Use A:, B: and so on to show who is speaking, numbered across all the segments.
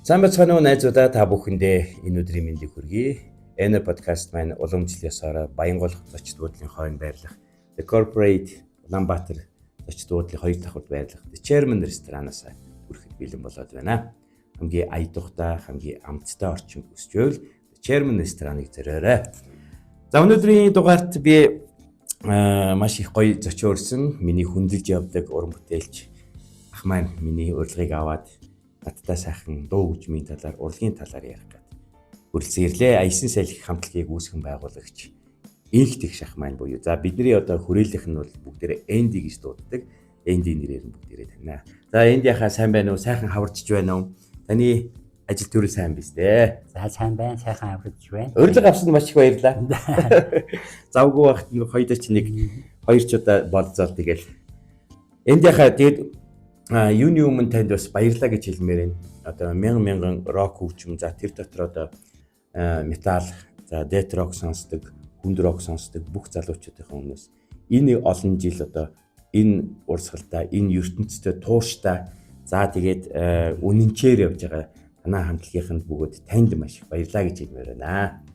A: Сайн бацгаана уу найзуудаа, та бүхэндээ энэ өдрийн мэндийг хүргэе. Энэ подкаст маань уламжлал ёсоор Баянгол зочид буудлын хойно байрлах The Corporate Улаанбаатар зочид буудлын 2 давхурд байрлах The Chairman ресторанаас хүрэхэд бэлэн болоод байна. Хамгийн аядухтай, хамгийн амттай орчин хүсчэвэл The Chairman рестораныг зориорой. За өнөөдрийн дугаарт би маш их гоё зочин өрсөн, миний хүндэлж явдаг уран бүтээлч ах маань миний урилгыг аваад надтай сайхан дуу хөгжмийн талаар, урлагийн талаар ярих гэдэг. Хүрэлцэн ирлээ. Аясын салхи хамтлагийг үүсгэн байгуулагч Инх Тэгш ах маань буюу. За бидний одоо хүрээлийнх нь бол бүгдээрээ Энди гэж дууддаг. Энди нэрээр нь бүгдээрээ танина. За Энди яхаа сайн байна уу? Сайхан хаварчж байна уу? Таны ажил төрөл сайн биз дээ.
B: За сайн байна, сайхан хаварчж байна.
A: Урилга авсанд маш их баярлалаа. Завгүй багт нэг хоёроо чи нэг хоёр ч удаа болцоол тэгэл. Энди яхаа тэгээд юуны өмнө танд бас баярлаа гэж хэлмээр байна. Одоо мянган рок хөгжим, за тэр дотор одоо метал, за дэт рок сонсдог, хүнд рок сонсдог бүх залуучуудын өмнөөс энэ олон жил одоо энэ урсгалтай, энэ ертөнцийн тууштай, за тэгээд үнэнчээр явж байгаа танаа хамтлагийнханд бүгд танд маш их баярлаа гэж хэлмээр байна.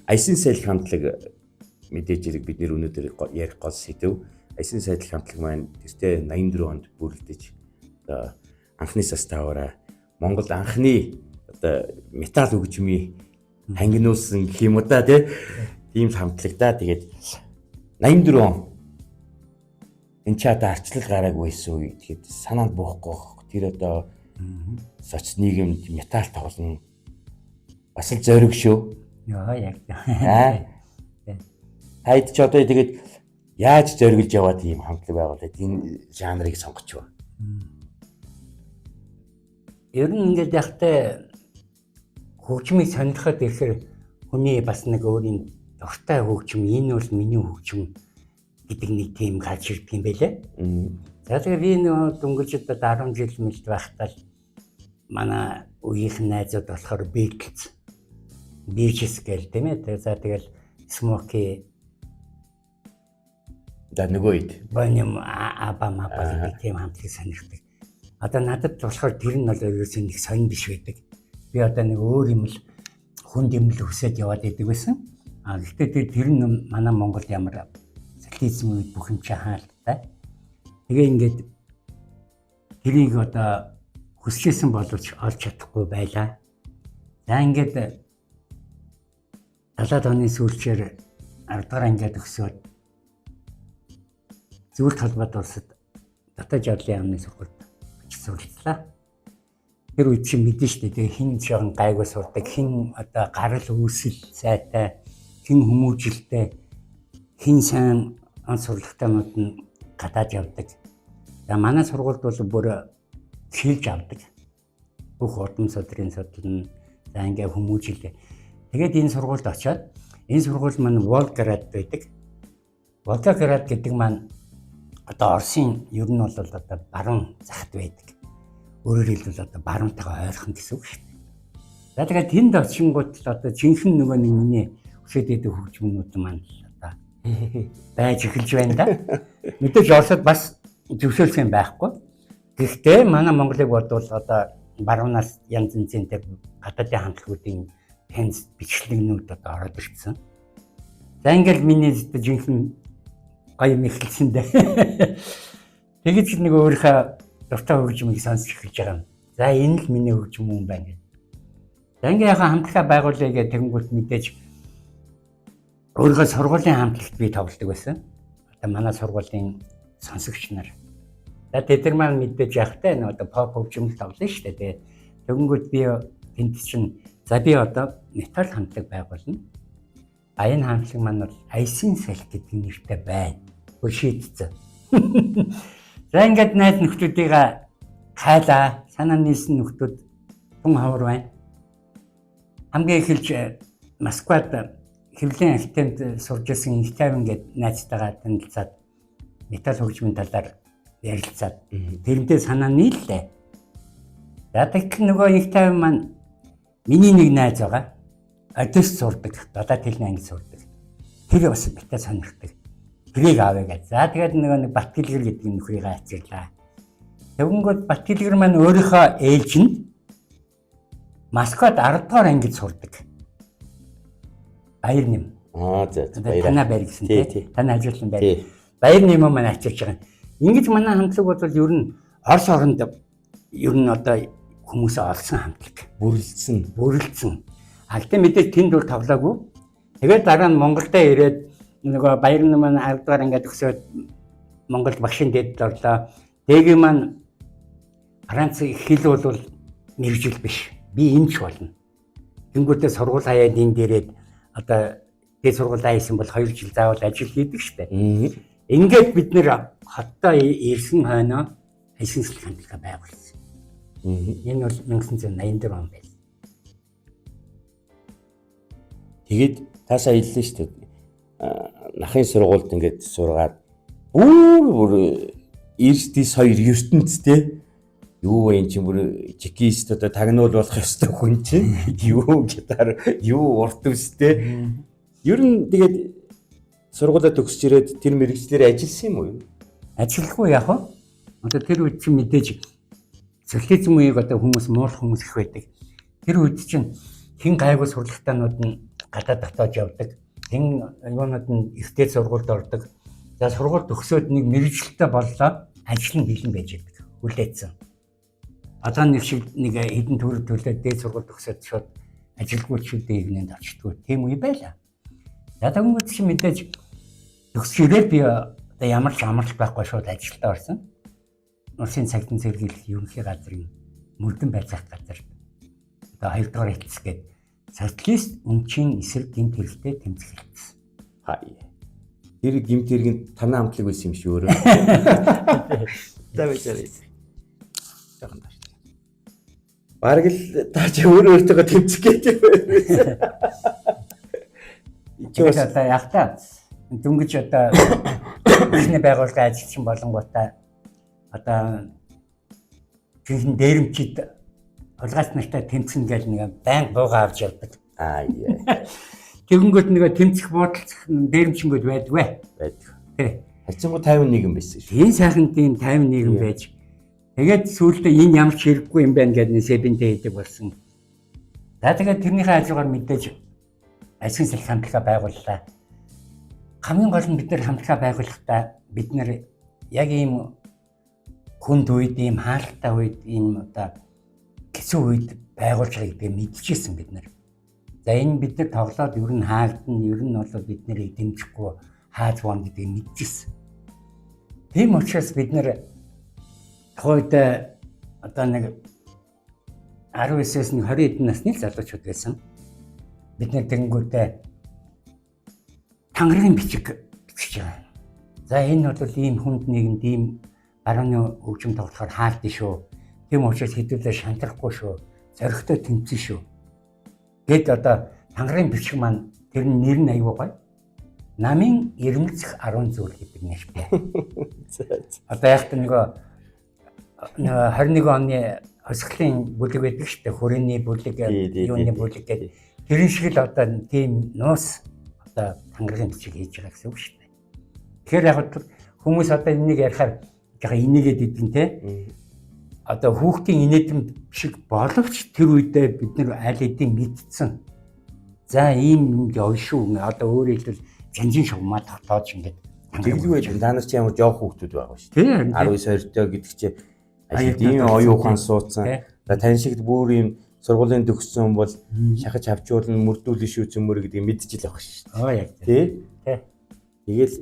A: Аясын салхи хамтлаг мэдээж хэрэг бид нэр өнөөдөр ярих гол сэдв. Аясын салхи хамтлаг маань тэртээ 84 онд бүрэлдэж одоо анхны составаараа Монголд анхны одоо метал хөгжмийн хангинуулсан гэх юм уу да тийм хамтлаг да. Тэгээд 84 он энэ ч одоо арчлал гараагүй байсан үе. Тэгээд санаанд буухгүй тэр одоо соц нийгэмд метал тоглоно бас л зориг шүү.
B: Яа яг.
A: Хайд ч одоо тэгээд яаж зориглож яваад ийм хамтлаг байгуулад энэ жанрыг сонгоч ба.
B: Ер нь ингээд яхтай хөгжмийг сонирхоод ирэхээр хүний бас нэг өөрийн дуртай хөгжим, энэ бол миний хөгжим гэдэг нэг тийм гарч ирдэг юм байлээ. За тэгээд би нэг дөнгөж одоо 10 жил мэлд байхдаа манай үеийнхэн найзууд болохоор Beatles гээл тийм ээ. За тэгэл Smokey
A: да нөгөө үед
B: Bonham Abba гэдэг тийм хамтлагийг сонирхдаг. Одоо надад болохоор тэр нь бол ерөөсөө нэг сонир биш байдаг. Би одоо нэг өөр юм л хүнд юм л хүсэж яваад идэг байсан. Гэхдээ тэр нь манай Монголд ямар социализм үед бүх юм чи хаалттай. Тэгээ ингээд тэрийг одоо хүсчихсэн боловч олж чадахгүй байлаа. За ингээд 70-аад оны сүүлчээр 10 дахь ангиад өгсөд Зөвлөлт холбоод улсад дотоод жадлын яамны сургуульд очиж суралцлаа. Тэр үед чи мэдэн штэ тэгээ хин жоо гайгүй сурдаг, хин одоо гарал үүсэл сайтай, хин хүмүүжилтэй, хин сайн он сурлагтайнууд нь гадаад явдаг. За манай сургуульд бол бүр хилж авдаг. Бүх урдам судрын судлан за ингээ хүмүүжилээ. Тэгээд энэ сургуульд очиод энэ сургууль маань Волгоград байдаг. Волгоград гэдэг маань одоо Оросын ер нь бол одоо баруун захад байдаг. Өөрөөр хэлбэл одоо баруунтайгаа ойрхон гэсэн үг шүү дээ. За тэгээд тэнд очингууд л одоо жинхэнэ нөгөө нэг миний өсөд идэг хөгжмөнүүд маань л одоо байж эхэлж байна да. Мэдээж Оросд бас зөвшөөрсөн байхгүй. Гэхдээ манай Монголыг бодвол одоо баруунаас янз янзынтэй гадаадын хамтлагуудын тенс бичлэгнүүд одоо ороод ирсэн. За ингээл миний жинхэнэ гоё юм эхэлсэн дээ. Тэгэж нэг өөрийнхөө дуртай хөгжмийг сонсч эхэлж байгаа юм. За энэ л миний хөгжим юм байна гэдэг. За ингээ яхаа хамтлагаа байгуулъя гэх тэгэнгүүт мэдээж өөрийнхөө сургуулийн хамтлагт би тоглодог байсан. Одоо манай сургуулийн сонсогч нар. За тэд нар маань мэдээж яхтай нэг одоо pop хөгжим тоглоно шүү дээ. Тэгэнгүүт би тэнд чинь за би одоо метал хамтлаг байгуулна. Энэ хамтлаг маань бол Аясын салхи гэдэг нэртэй байна. Шийдсэн. За ингээд найз нөхдүүдийг хайлаа. Санаа нийлсэн нөхдүүд тун хавар байна. Хамгийн эхэлж Москвад хэвлэлийн академид сурж ирсэн Инх Тайван гэдэг найзтайгаа танилцаад метал хөгжмийн талаар ярилцаад тэрнтэй санаа нийллээ. За тэгэхээр нөгөө Инх Тайван маань миний нэг найз байгаа. Адэс сурдаг, дадаад хэлний анги сурдаг. Тэр бас битээ сонирхдаг. Тэрийг авъя гэж. За тэгээд нэг Батгэлгэр гэдэг нөхрийгээ ачирлаа. Тэгэнгүүт Батилгэр маань өөрийнхөө ээлжинд Москвад 10 дугаар ангид сурдаг. Баяр нэм.
A: За
B: Танаа байр гэсэн тийм. Танаа ажиглан байр.
A: Тий.
B: Баяр нэм маань ачирч байгаа. Ингэж манай хамтлаг бол ер нь Орос оронд ер нь одоо хүмүүсээ олсон хамтлаг. Бүрлдсэн. Алтай мэдээж тэнд бол тоглоогүй. Тэгээд дараа нь Монголдо ирээд нөгөө баяр нэм маань 10 дугаар ангид өсөөд Монголд багшийн дэд орлоо. Дэгийн маань Франц хэл бол мэрэгжил биш. Би эмч болно. Тэнгүүтээ сургууль хаяад энд ирээд одоо дээд сургууль хайсан бол 2 жил заавал ажил хийдэг штэ. Ингээд бид нэр хоттой ирсэн хойноо хайсанчлал хамтлага байгуулсан. Энэ бол 1984 он байл.
A: Тэгээд таасаа хэллээ шүү дээ. Нахын сургуульд ингээд сургаад бүр эрдэс 2 ертөнцтэй юу вэ чи бүр чекист одоо тагнуул болох ёстой хүн чинь юу гитар юу урт үстэй. Ер нь тэгээд сургуулаа төгсөж ирээд тэр мэрэгчлэр ажилласан юм уу?
B: Ажиллахгүй яах вэ? Одоо тэр үед чинь мэдээж социализм үеиг одоо хүмүүс муурах хүмүүс их байдаг. Тэр үед чинь хэн гайгүй сурлагтаанууд нь гадаад дотоод явдаг. Хэн юунууд нь ихтэй сургуульд ордог. За сургууль төгсөөд нэг мэрэгчлэлтэй боллоо ажил нь бэлэн байж байдаг. Хүлээсэн. Одоо нэг шиг нэг хэдэн төгрөг төлөөд дээд сургууль төгсөөд шууд ажилгүй чөлдөө игнэнд очтгүй. Тийм үе байлаа. За тэгвэл чи мэдээж төгсөж ирээд би одоо ямар ч амарч байхгүй шууд ажилдаа орсон. Улсын цагтын зэрэглэл ерөнхий газрын мөрдөн байцаах газар. Одоо 2 дугаар хэлцгээд социалист өмчийн эсрэг гэмт хэрэгтэй тэмцэх хэлсэн.
A: Хаяа. Тэр гэмт хэргийн танаа хамтлаг байсан юм шиг өөрөө. За бичээрэй. Жаахан тааш. Бараг л та чи өөртөө тэмцэх гэж байсан.
B: Ичээс одоо яг та дөнгөж одоо ихний байгууллагын ажилчин болонгуудаа одоо жинхэнэ дээрэмчид олгаач нартай тэмцэн гэж нэг байн бууга авч явдаг.
A: Яа.
B: Тэгэнгүүт нэг тэмцэх бодолцох дээрэмчингүүд байдгүй.
A: Байдаг.
B: Тий.
A: Харьцангуй 51 байсан шүү.
B: Тийм сайхан тийм 51 байж. Тэгээд сүүлдээ энэ ямар ч хэрэггүй юм байна гэдэг сэбэнтэй хийдэг болсон. За тэгээд тэрнийхээ хажуугаар мэдээж ажлын салхи хамтлага байгууллаа. Хамгийн гол нь бид нэр хамтлага байгуулахдаа бид нэр яг ийм хүнд үед, ийм хаалттай үед, ийм одоо хэцүү үед байгуулж байгаа гэдгийг мэдчихсэн бид нэр. За энэ бид нар тоглоод ер нь хаагдана, ер нь бол бид нарыг дэмжихгүй хааж боно гэдгийг мэдчихсэн. Тийм учраас бид нэр тухайд одоо нэг 19-с нэг 20 эдэн насны залуучууд байсан. Бид нэр тэнгүүтээ тангаргийн бичиг бичиж байгаа. За энэ бол ийм хүнд нийгэмд ийм барууны хөгжим тоглохоор хаалттай шүү. Тийм учраас хэдүүлээ шантрахгүй шүү. Зоригтой тэмцэн шүү. Гэт одоо тангаргийн бичиг маань тэр нэр нь аюу гой. Намын ирмэлцэх 10 зүйл гэдэг нэртэй. Одоо яг нөгөө 21 оны хосглын бүлэг байдаг шүү дээ. Хүрээний бүлэг, юуны бүлэг гэдэг. Тэрэн шиг л одоо тийм нуус одоо тангаргийн бичиг хийж байгаа гэсэн үг шүү дээ. Тэгэхээр яг хүмүүс одоо энийг ярихаар яга инээгээд идэв те. Одоо хүүхдийн инээдэн шиг боловч тэр үедээ бид нар аль хэдийн мэдсэн. За ийм юм явна шүү. Одоо өөрөөр хэлбэл жанжин шугамаа татаад ингээд
A: тэглгүй байж та нар ч ямар жоох хүүхдүүд байгаа шүү.
B: Тийм
A: 19 20 гэдэг чи ийм оюухан суудсан. За тань шиг бүр ийм сургуулийн төгссөн бол шахаж авчуулна мөрдүүлэн шүү зөмөр гэдгийг мэдчихэл байгаа шүү.
B: Яг
A: тий. Тэгэл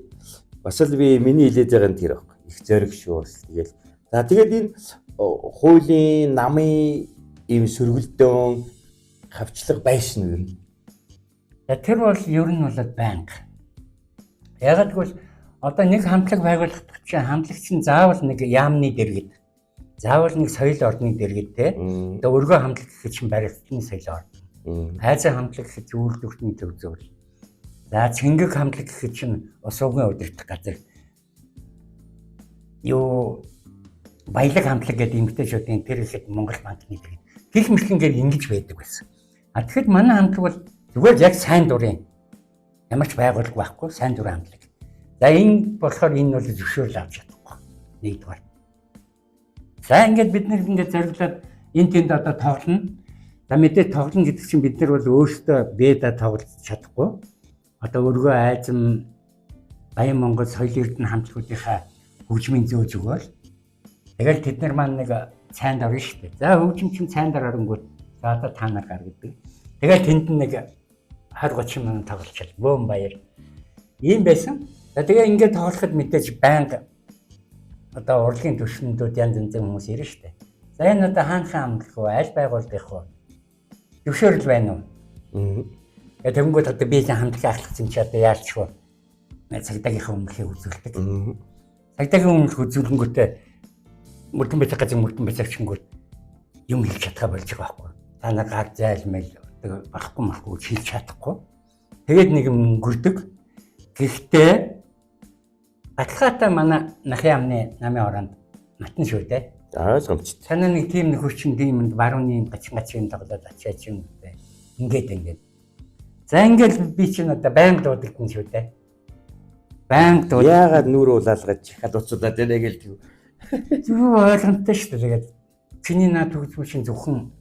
A: бас л би миний хэлээд байгаа нь тэр байхгүй. Их зориг шүү бас тэгэл. За тэгээд энэ хуулийн намын ийм сөргөлдөөн хавчлага байшин юу юм.
B: Тэр бол ер нь бол банк. Яг л одоо нэг хамтлаг байгуулах чинь хамтлагч нь заавал нэг яамны дэргэд. Заавал нэг соёл орны дэргэд те. Одоо өргөө хамтлаг гэхэд чинь барилтны соёл орно. Хайзаа хамтлаг гэхэд үйлдвэртний төв зөвл. За цэнгэг хамтлаг гэхэд чинь усуугийн удирдах газар. Юу баялаг хамтлаг гэдэг эмгтээчүүдийн тэр ихэд Монгол банкны дэргэд. Гэх мэтлэнгээр ингэж байдаг байсан. А тэгэхэд манай хамтлаг бол зүгээр яг сайн дурын ямар ч байгуулга байхгүй сайн дурын хамтлаг. За энэ болохоор энэ бол зөвшөөрөл авч чадахгүй. Нэгдүгээр. За ингээд бид нэг ингээд зориглоод энэ тэнд одоо тоглоно. За мэдээ тоглоно гэдэг чинь бид нар бол өөрсдөө бэда тоглож чадахгүй. Одоо өргөө айзам Баян Монгол соёлын эрдэнэ хамтлагуудынхаа хөгжмийн зөө зүгөөл. Тэгэл тэд нар маань нэг цайнд орно шүү дээ. За хөгжим чинь цайнд оронгууд за одоо та нар гар гэдэг. Тэгэл тэнд нэг 20-30 минут тоглолцол бөөм баяр. Ийм байсан. За тэгээ ингээд тоглоход мэдээж байнга одоо урлагийн түвшиндүүд янз янзын хүмүүс ирнэ шүү дээ. За энэ одоо хаанхаа амтлах уу, аль байгууллах уу? Зөвшөөрөл байна уу? Тэгээд тэнгууд одоо би хамтлаг ахлагч чи одоо яалч вэ? Цагдаагийнхаа өмнөхийг үзүүлдэг. Цагдаагийн өмнөх үзүүлэнгүүтээ мөрдөн байцаг газар мөрдөн байцагчингүүд юм хэлж чадхаа болж байгаа байхгүй. Та нар гар зайлмал одоо барахгүй хэлж чадахгүй. Тэгээд нэг юм өнгөрдөг. Гэхдээ Баталгаатай манай нахын амны намын оронд матан шүү дээ.
A: Ойлгомжтой.
B: Танаа нэг тийм нөхөрчин тиймэнд барууны гачгын тоглоод ачаач юм бэ. Ингээд. За ингээд би чинь одоо байнга дуудагдсан шүү дээ. Байнга дууд.
A: Яагаад нүрэ улаалгаж хадуцуулаад байна гээл.
B: Зүг ойлгомжтой шүү дээ. Тэгээд чиний наад хөгжмөл шин зөвхөн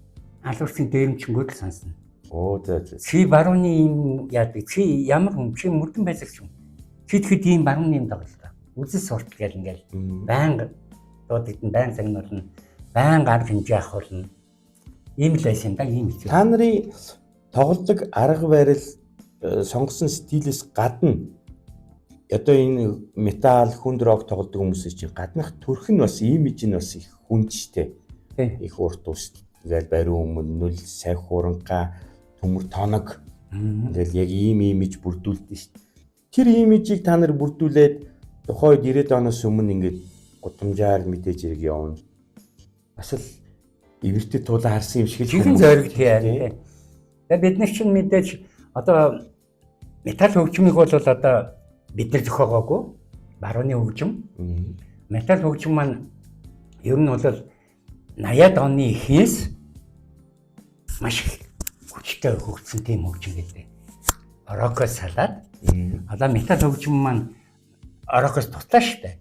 B: алуурсын дээрэмчингүүд л сонсно.
A: Оо за.
B: Чи барууны юм яадаг. Чи ямар хүн чи мөрдөн байсагч юм. Чи тэгэхэд ийм барууны юм тоглолоо. Үзэл суртал гэл ингээл байнга дуудагдсан байнга загнуулна. Байнга арга хэмжээ авахулна. Ийм л байсан да ийм хэвчээ.
A: Та нарын тоглодог арга барил сонгосон стилээс гадна одоо энэ метал хүнд рок тоглодог хүмүүсийн чинь гаднах төрх нь бас имиж нь бас их хүндтэй. Их урт ус ингээл бариу өмнө нүл сав хуранга төмөр тоног ингээл яг ийм имиж бүрдүүлдэг шүү дээ. Тэр имижийг та нар бүрдүүлээд тухайд 90-ад оноос өмнө ингээд гудамжаар мэдээж ирэг явна. Бас л эвэртэй тулаа харсан юм шиг л
B: чихэн зориг тийм. Тэгээ бид нар чинь мэдээж одоо метал хөгжмийг бол одоо бид нар зохиогоогүй барууны хөгжим. Метал хөгжим маань ер нь бол 80-ад оны эхнээс маш хүчтэй хөгжсөн тийм хөгжим гэдэг. Рокоос салаад одоо метал хөгжим маань орокоос тутлаа шүү дээ.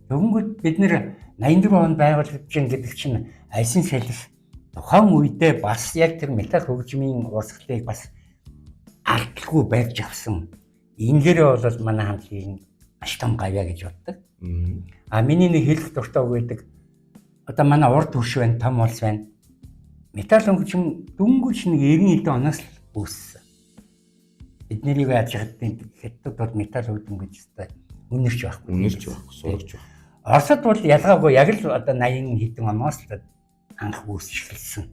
B: Тэгэнгүүт бид нэр 84 онд байгуулагдаж гэдэг чинь айсын салхи тухайн үедээ бас яг тэр метал хөгжмийн урсгалыг бас алдалгүй барьж авсан. Ингээрээ бол манай хамтлагийн маш том гавья гэж боддог. Миний нэг хэлэх дуртай үг байдаг. Одоо манай урд хөрш байна, том улс байна. Метал хөгжим дөнгөж нэг 90 хэдэн оноос л үүссэн. Бид нэрийг яаж хаддаг хятад бол метал хөгжим гэж байна. Үнэрч байхгүй, сурч байх. Оросд бол ялгаагүй яг л одоо 80 хэдэн оноос л анх үүсчихсэн.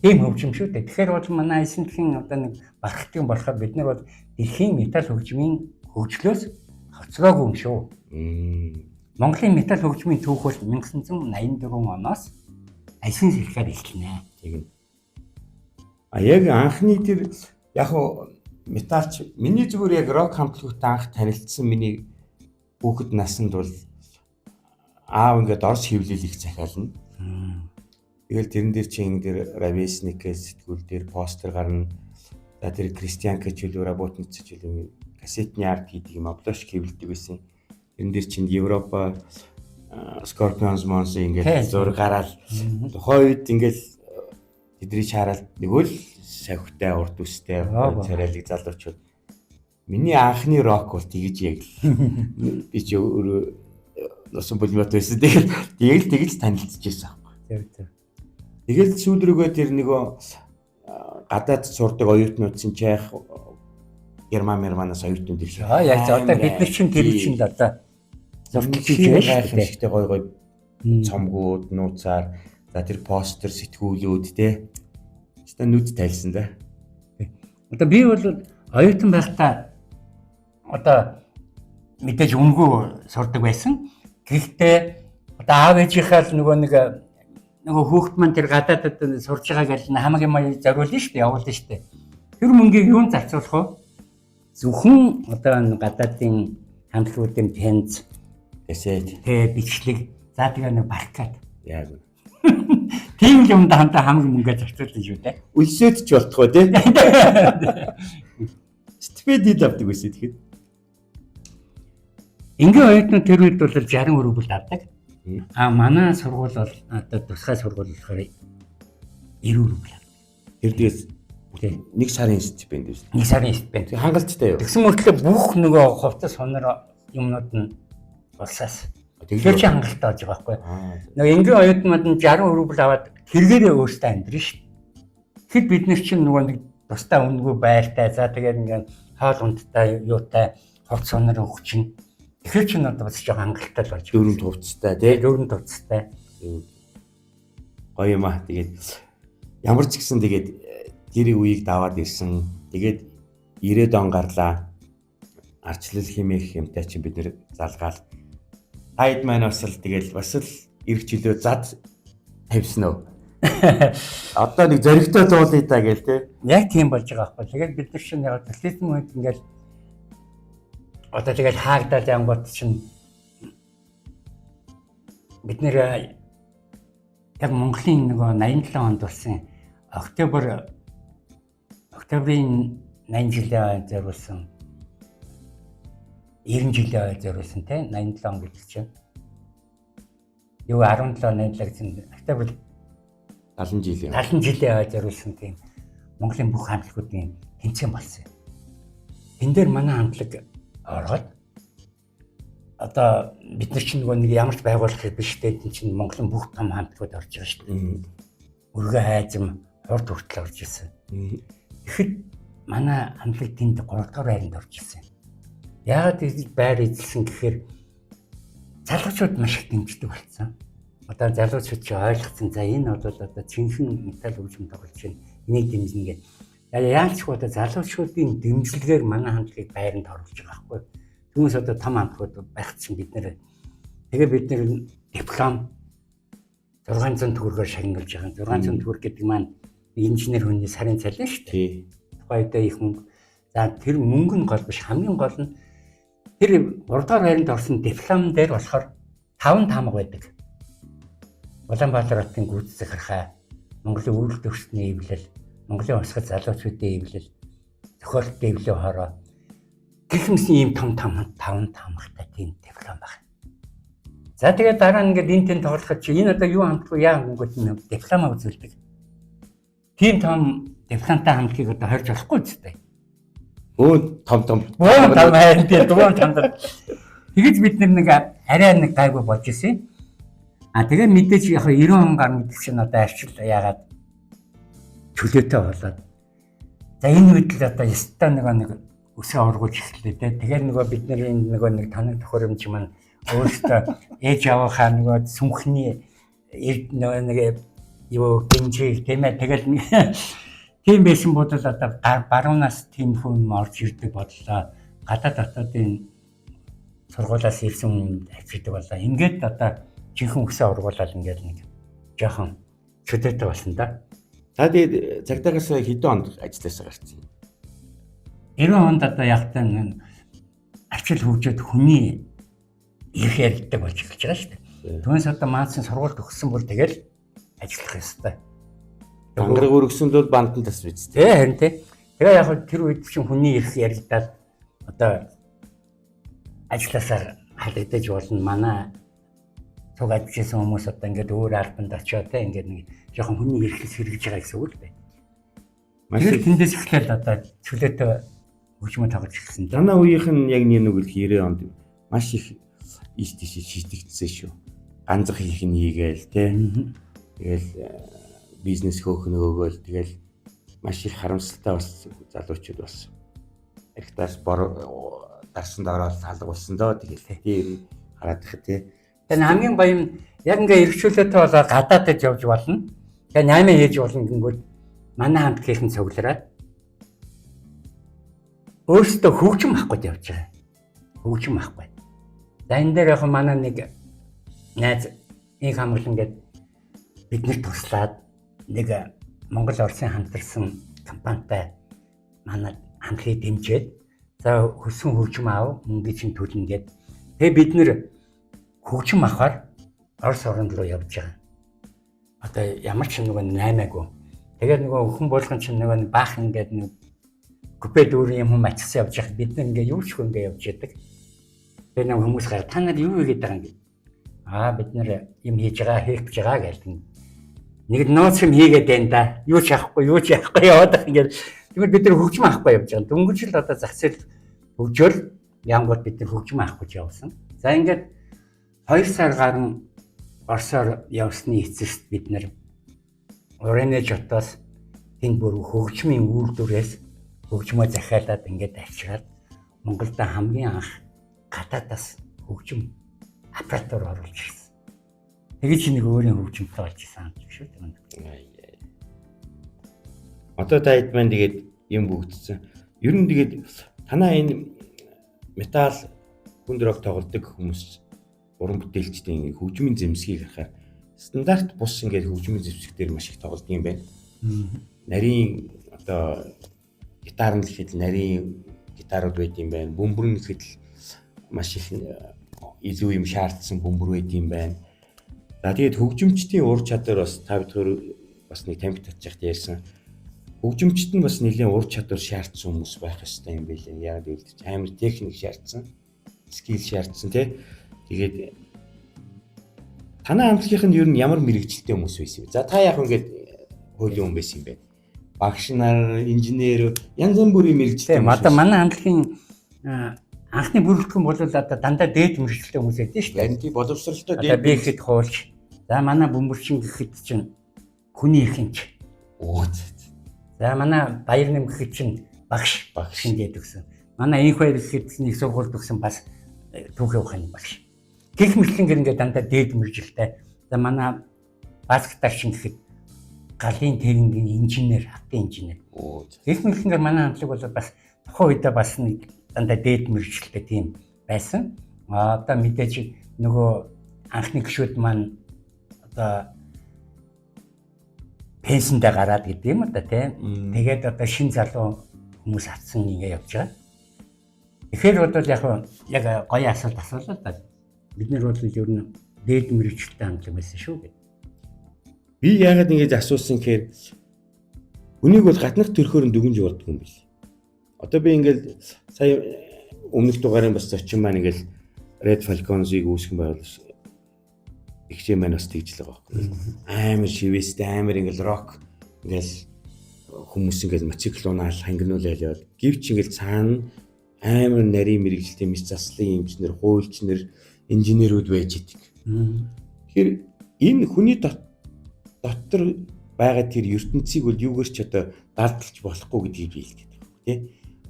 B: Тийм хөгжим шүү дээ. Тэгэхээр бол манай эсэнтхийн одоо нэг бархтын болохоор бид нар бол дэлхийн метал хөгжмийн хөгжлөөс хоцроогүй юм шүү. Монголын метал хөгжмийн түүх бол 1984 оноос айсын сэлхээр эхэлнэ.
A: Тийм. Яг анхны тэр яг металч миний зүгээр яг рок хамтлагуудтай анх танилцсан миний хүүхэд насанд бол аав ингээд орс хөвлөл их захиална. Тэгэл тэрэн дээр чинь энэ Равесникээс сэтгүүл дээр постэр гарна. За тэр Кристианка чөлөө работница чөлөө кассетны арт хийдэг юм облош хэвлдэг байсан. Тэрэн дээр чинь Европа Scorpions Mons ингээд зураг гараад тухайн үед ингээд тэдний шаарал нөгөө л савхтай урд үстэй царайлаг залуучууд миний анхны рок бол тэгж яг л би ч өөрөө носон болмот байсан. Тэгэл танилцж байсан аахгүй. Тэгэл сүүл рүүгээ тэр нөгөө гадаад сурдаг оюутнууд чинь чайх Германаас оюутнууд ирсэн.
B: Яг за одоо бид нар чинь тэр чинь л одоо зурдаг
A: хийжтэй гой цомгууд нууцаар за тэр постэр сэтгүүлүүд те өөртөө нүд тайлсан да.
B: Одоо би бол оюутан байхдаа одоо мэдээж үнгүй сурдаг байсан. Гэхдээ одоо аав ээжийнхаа л нөгөө хүүхэд маань тэр гадаадд сурж байгаа гэл хамаг юм зориулна шүү дээ, явуулна шүү дээ. Тэр мөнгийг юунд зарцуулах вэ? Зөвхөн одоо гадаадын хамтлагуудын пенз,
A: кассет,
B: бичлэг, за тэгээ нэг баркад.
A: Яг.
B: Тийм л юмд хамтаа хамаг мөнгө зарцуулна шүү дээ.
A: Үлсээд ч болтгоо тий. Стипендид авдаг байсан тэгэхэд.
B: Ингээ оюутнууд тэр үед бол 60 рубль авдаг. Манай сургууль бол одоо тусгай сургууль болохоор 90 рубль.
A: Тэр дээс нэг сарын стипенд биш.
B: Нэг сарын стипенд.
A: Хангалттай юу?
B: Тэгсэн мөртлөө бүх нөгөө хувцас сонор юмнууд нь улсаас. Тэгэхээр чи хангалттай болж байгаа байхгүй. Нөгөө энгийн оюутнууд нь 60 рубль аваад тэргээрээ өөртөө амьдрын шүү. Тэгэхэд бид нар чинь нөгөө нэг тусдаа үнэгүй байртай. За тэгээд ингээд хоол ундтай юутай хувц сонор өгч чинь. Тэгэхээр чи надад бас жоо хангалттай л болж байгаа.
A: Дөрөнд хувцастай тий.
B: Дөрөнд хувцастай.
A: Гоё юм аа. Тэгээд ямар ч гэсэн тэгээд тэр үеийг даваад ирсэн. Тэгээд 90-ад он гарлаа. Арчлал химээ хэмтэй чинь бид нэр залгаал. Тайд маань бас л тэгээд бас л эрх чөлөө зад тавьсан уу? Одоо нэг зоригтой дуулъя да гээл те.
B: Яг тийм болж байгаа байхгүй. Тэгээд бид нар чинь яг социализм үед ингээл одоо тэгээд хаагдаад янгууд чинь бид нэр яг Монголын нөгөө 87 онд болсон октябрын 80 жилийн зориулсан 90 жилийн зориулсан те 87 он гэдэг чинь юу 17 найдлагсан октябр
A: 70
B: жилийн зориулсан тийм Монголын бүх хамтлагуудын тэмцээн болсон. Тэн дээр манай хамтлаг ороод одоо бид нар чинь нөгөө нэг ямар ч байгууллага биш дээ чинь Монголын бүх том хамтлагууд орж байгаа шүү дээ. Өргөө хайзам хурд хүртэл орж ирсэн. Тэгэхэд манай хамтлаг тэнд 3 дугаар байранд орж ирсэн. Яагаад гэж байр эзэлсэн гэхээр залуучууд маш их дэмждэг болсон. Одоо залуучууд чи ойлгоцсон за энэ бол одоо цэнхэн металл хөгжим тоглож байна. Энийг дэмжинэ гэдэг. Яаж ч одоо залуучуудын дэмжлэгээр манай хамтлагийг байранд оруулж байгаа байхгүй. Түүнээс одоо том хамтлагууд байх чинь бид нэр диплом 600 төгрөгөөр шагналж байгаа. 600 төгрөг гэдэг маань инженер хүний сарын цалин шүү дээ. Тухайдаа их мөнгө. За тэр мөнгө нь гол биш, хамгийн гол нь тэр 3 дугаар байранд орсон диплом дээр болохоор 5 таамаг байдаг. Улаанбаатар хотын гүйцэтгэх хархаа, Монголын үйлдэл төвчний эвлэл, Монголын усгал залуучуудын эвлэл, зохиолтын эвлэлийн хороо гэх мэт ийм том 5 таамагтай тийм диплом байна. За тэгээд дараа нь ингээд энэ тэн тоглоход чи энэ одоо юу хамтгүй яа гүнгөт нь дипломаа үзүүлдэг. Тийм том дипломтай хамтлагийг одоо хорж болохгүй үстэй.
A: Өө том
B: хайр тийм дуун том. Тэгэж бид нэг арай нэг гайгүй болж ирсэн. Тэгээд мэдээж яг 90 он гарна гэдэг чинь одоо арчил яагаад чөлөөтэй болоод. За энэ үед л одоо ястаа нэг өсөө ургуулж эхэллээ те. Тэгээд нөгөө бидний нөгөө нэг таныг тохиромж маань өөртөө ээж аваахаа нөгөө сүнхний нэг юу гинжиг тийм ээ. Тэгэл тийм байсан бодол одоо баруунаас тийм хүн орж ирдэг бодлоо. Гадаад дотоодын сургуулиас ирсэн хүн ажилладаг болоо. Ингээд одоо жинхэнэ өсөө ургуулаад ингээд нэг жоохон чөлөөтэй болсон да.
A: Та тэгээд цагдаагаас хэдэн онд ажилласаа гарсан юм?
B: 90 онд одоо ягтай арчил хөгжөөд хүний их ярьдаг болж эхэлж байгаа шүү дээ. Түүнээс одоо маацсан сургуульд өгсөн бол тэгэл ажиллах ёстой.
A: Ангараг өргөсөнд бол бантан тас биз дээ.
B: Харин тий. Тэгээ яг тэр үед чинь хүний их яригдаад одоо ажилласаар халагдаж болно. Манай цуг ажилласан хүмүүс одоо ингээд өөр албанд очиод те ингээд нэг жоохон хүний эрхлэл хэрэгж байгаа гэсэн үг л дээ. Маш их тэндээс эхлээл одоо чөлөөтэй хөгжмөд тоглож эхэлсэн.
A: Танаа үеийнх нь яг нэг үгэл 90 онд маш их ийш тийш шийдэгдсэн шүү. Ганцхан их нь хийгээл те. Тэгэл бизнес хөөхнө өгөөл тэгэл маш их харамсалтай бас залуучууд бас ихтаас дарсанд ороод салгуулсан доо тэгэл тийм хараад их тий.
B: Тэгээ хамгийн баян яг ингээ эрхчлөлтөй болоод гадаадд явж болно. Тэгээ 8 ээж болно гингүүд манай хамтлагийнхан цуглараад өөртөө хөгжим авахгүй явж байгаа. Хөгжим авахгүй. За энэ дээр яг манай нэг найз нэг хамглан гээд биднэрт туслаад нэг Монгол Оросын хамтарсан компанитай манай хамтлагийг дэмжиж за хөсөн хөгжим аав мөнгө чинь төлнө гээд тэгээ бид нэр хөгжим авахар Орос оронд руу явж байгаа. Одоо ямар ч нэг 8-аагүй. Тэгээд нөгөө өхөн болгон чинь нөгөө баах ингээд нэг купе дүүрийн юм ачсан явж байхад бид нар ингээд юу ч хөнгө явж яадаг. Тэгээд нэг хүмүүс гараа та нар юу хийгээд байгаа юм бэ? бид нэр юм хийж байгаа, хийх гэж байгаа гэдэг. Нэг нууц юм хийгээд байна да. Юу ч яахгүй яваад байгаа ингээд. Тэгвэл бид нар хөгжим авахгүй явж байгаа. Дөнгөж л одоо зах зээл хөгжөөл янгууд бид нар хөгжим авах гэж явсан. За ингээд 2 сар гарan Оросоор явсны эцэст бид нар Уренэж хотоос тэнд бүр хөгжмийн үйлдвэрээс хөгжмөө захиалаад ингээд авчираад Монголд хамгийн анх гадаадаас хөгжим аппаратур оруулж ирсэн. Тэгэж нэг өөрийн хөгжимтэй болж исэн юм шүү дээ.
A: Одоо та хэд маань тэгээд юм бүгдсэн. Ер нь тэгээд танаа энэ метал хүнд рок тоглодог хүмүүс уран бүтээлчдийн хөгжмийн зэмсгийг харахаар стандарт бус ингээд хөгжмийн зэвсэгтэр маш их тоглодог юм байна. Нарийн одоо гитар нь гэхэд нарийн гитарууд байд юм байна. Бөмбөр нь гэхэд маш их илүү юм шаардсан бөмбөр байд юм байна. За тэгээд хөгжимчдийн ур чадвар бас та бүхэн бас нэг тамхи татчихт ярьсан. Хөгжимчд нь бас нэлийн ур чадвар шаардсан хүмүүс байх ёстой юм байлээ. Яг л амар техник шаардсан, скил шаардсан тий. Тэгээд танай хамтлагийнх нь ер нь ямар мэрэгжилтэй хүмүүс байсан бэ? За та яг ингээд хуулийн хүн байсан юм бэ? Багш нар, инженер, янз бүрийн мэрэгжилтэй.
B: Манай хамтлагийн анхны бүрэлдэхүүн бол одоо дандаа дээд мэрэгжилтэй хүмүүс байдаг шүү дээ.
A: Харин тий боловсролтой дээд
B: би ихэд хуулч. За манай бөмбөрчин гэхэд чинь хүний ихэнч. За манай баяр нэм гэхэд чинь багш шингээд өгсөн. Манай инх баяр гэхэд нэг сургуульд өгсөн бас түүхээ ухааны багш. Гэх мэтлэн ингээд дандаа дээд мэрэгжилтэй. За манай баскетболчин гэхэд галын техникийн инженер, хатын инженер. Гэх мэтлэн манай хамтлаг бол бас тухайн үедээ бас нэг дандаа дээд мэрэгжилтэй тийм байсан. Одоо мэдээж нөгөө анхны гишүүд маань одоо пенсэндээ гараад гэдэг юм да тийм. Тэгээд одоо шин залуу хүмүүс авсан ингээ явж байгаа. Тэгэхээр бол яг гоё асуулт асуулаа да. Бид нар бол ер нь дээд мэрэгчлээ хамтлаг байсан шүү гэдэг.
A: Би яагаад ингэж асуусан гэхээр үнийг бол гатнах төрхөөр нь дүгнж болдгоо юм бэл. Одоо би ингээл сая өмнөх дугаарын бас зочин маань ингээл Red Falcons-ыг үүсгэн байгуулж ихчээ маань бас тэгж л байгаа байхгүй. Амар шивэстэй амар ингээл рок ингээл хүмүүс ингээл мотоциклонаар хангинуулаад яваад гівч ингээл цаана амар нарийн мэрэгжилтэй мэс заслын инженер, хуульчнэр, инженерүүд байж идэг. Тэгэхээр энэ хүний дотор байгаа тэр ертөнцийг бол юугаар ч одоо дадлж болохгүй гэдгийг би хэлдэг байна тий.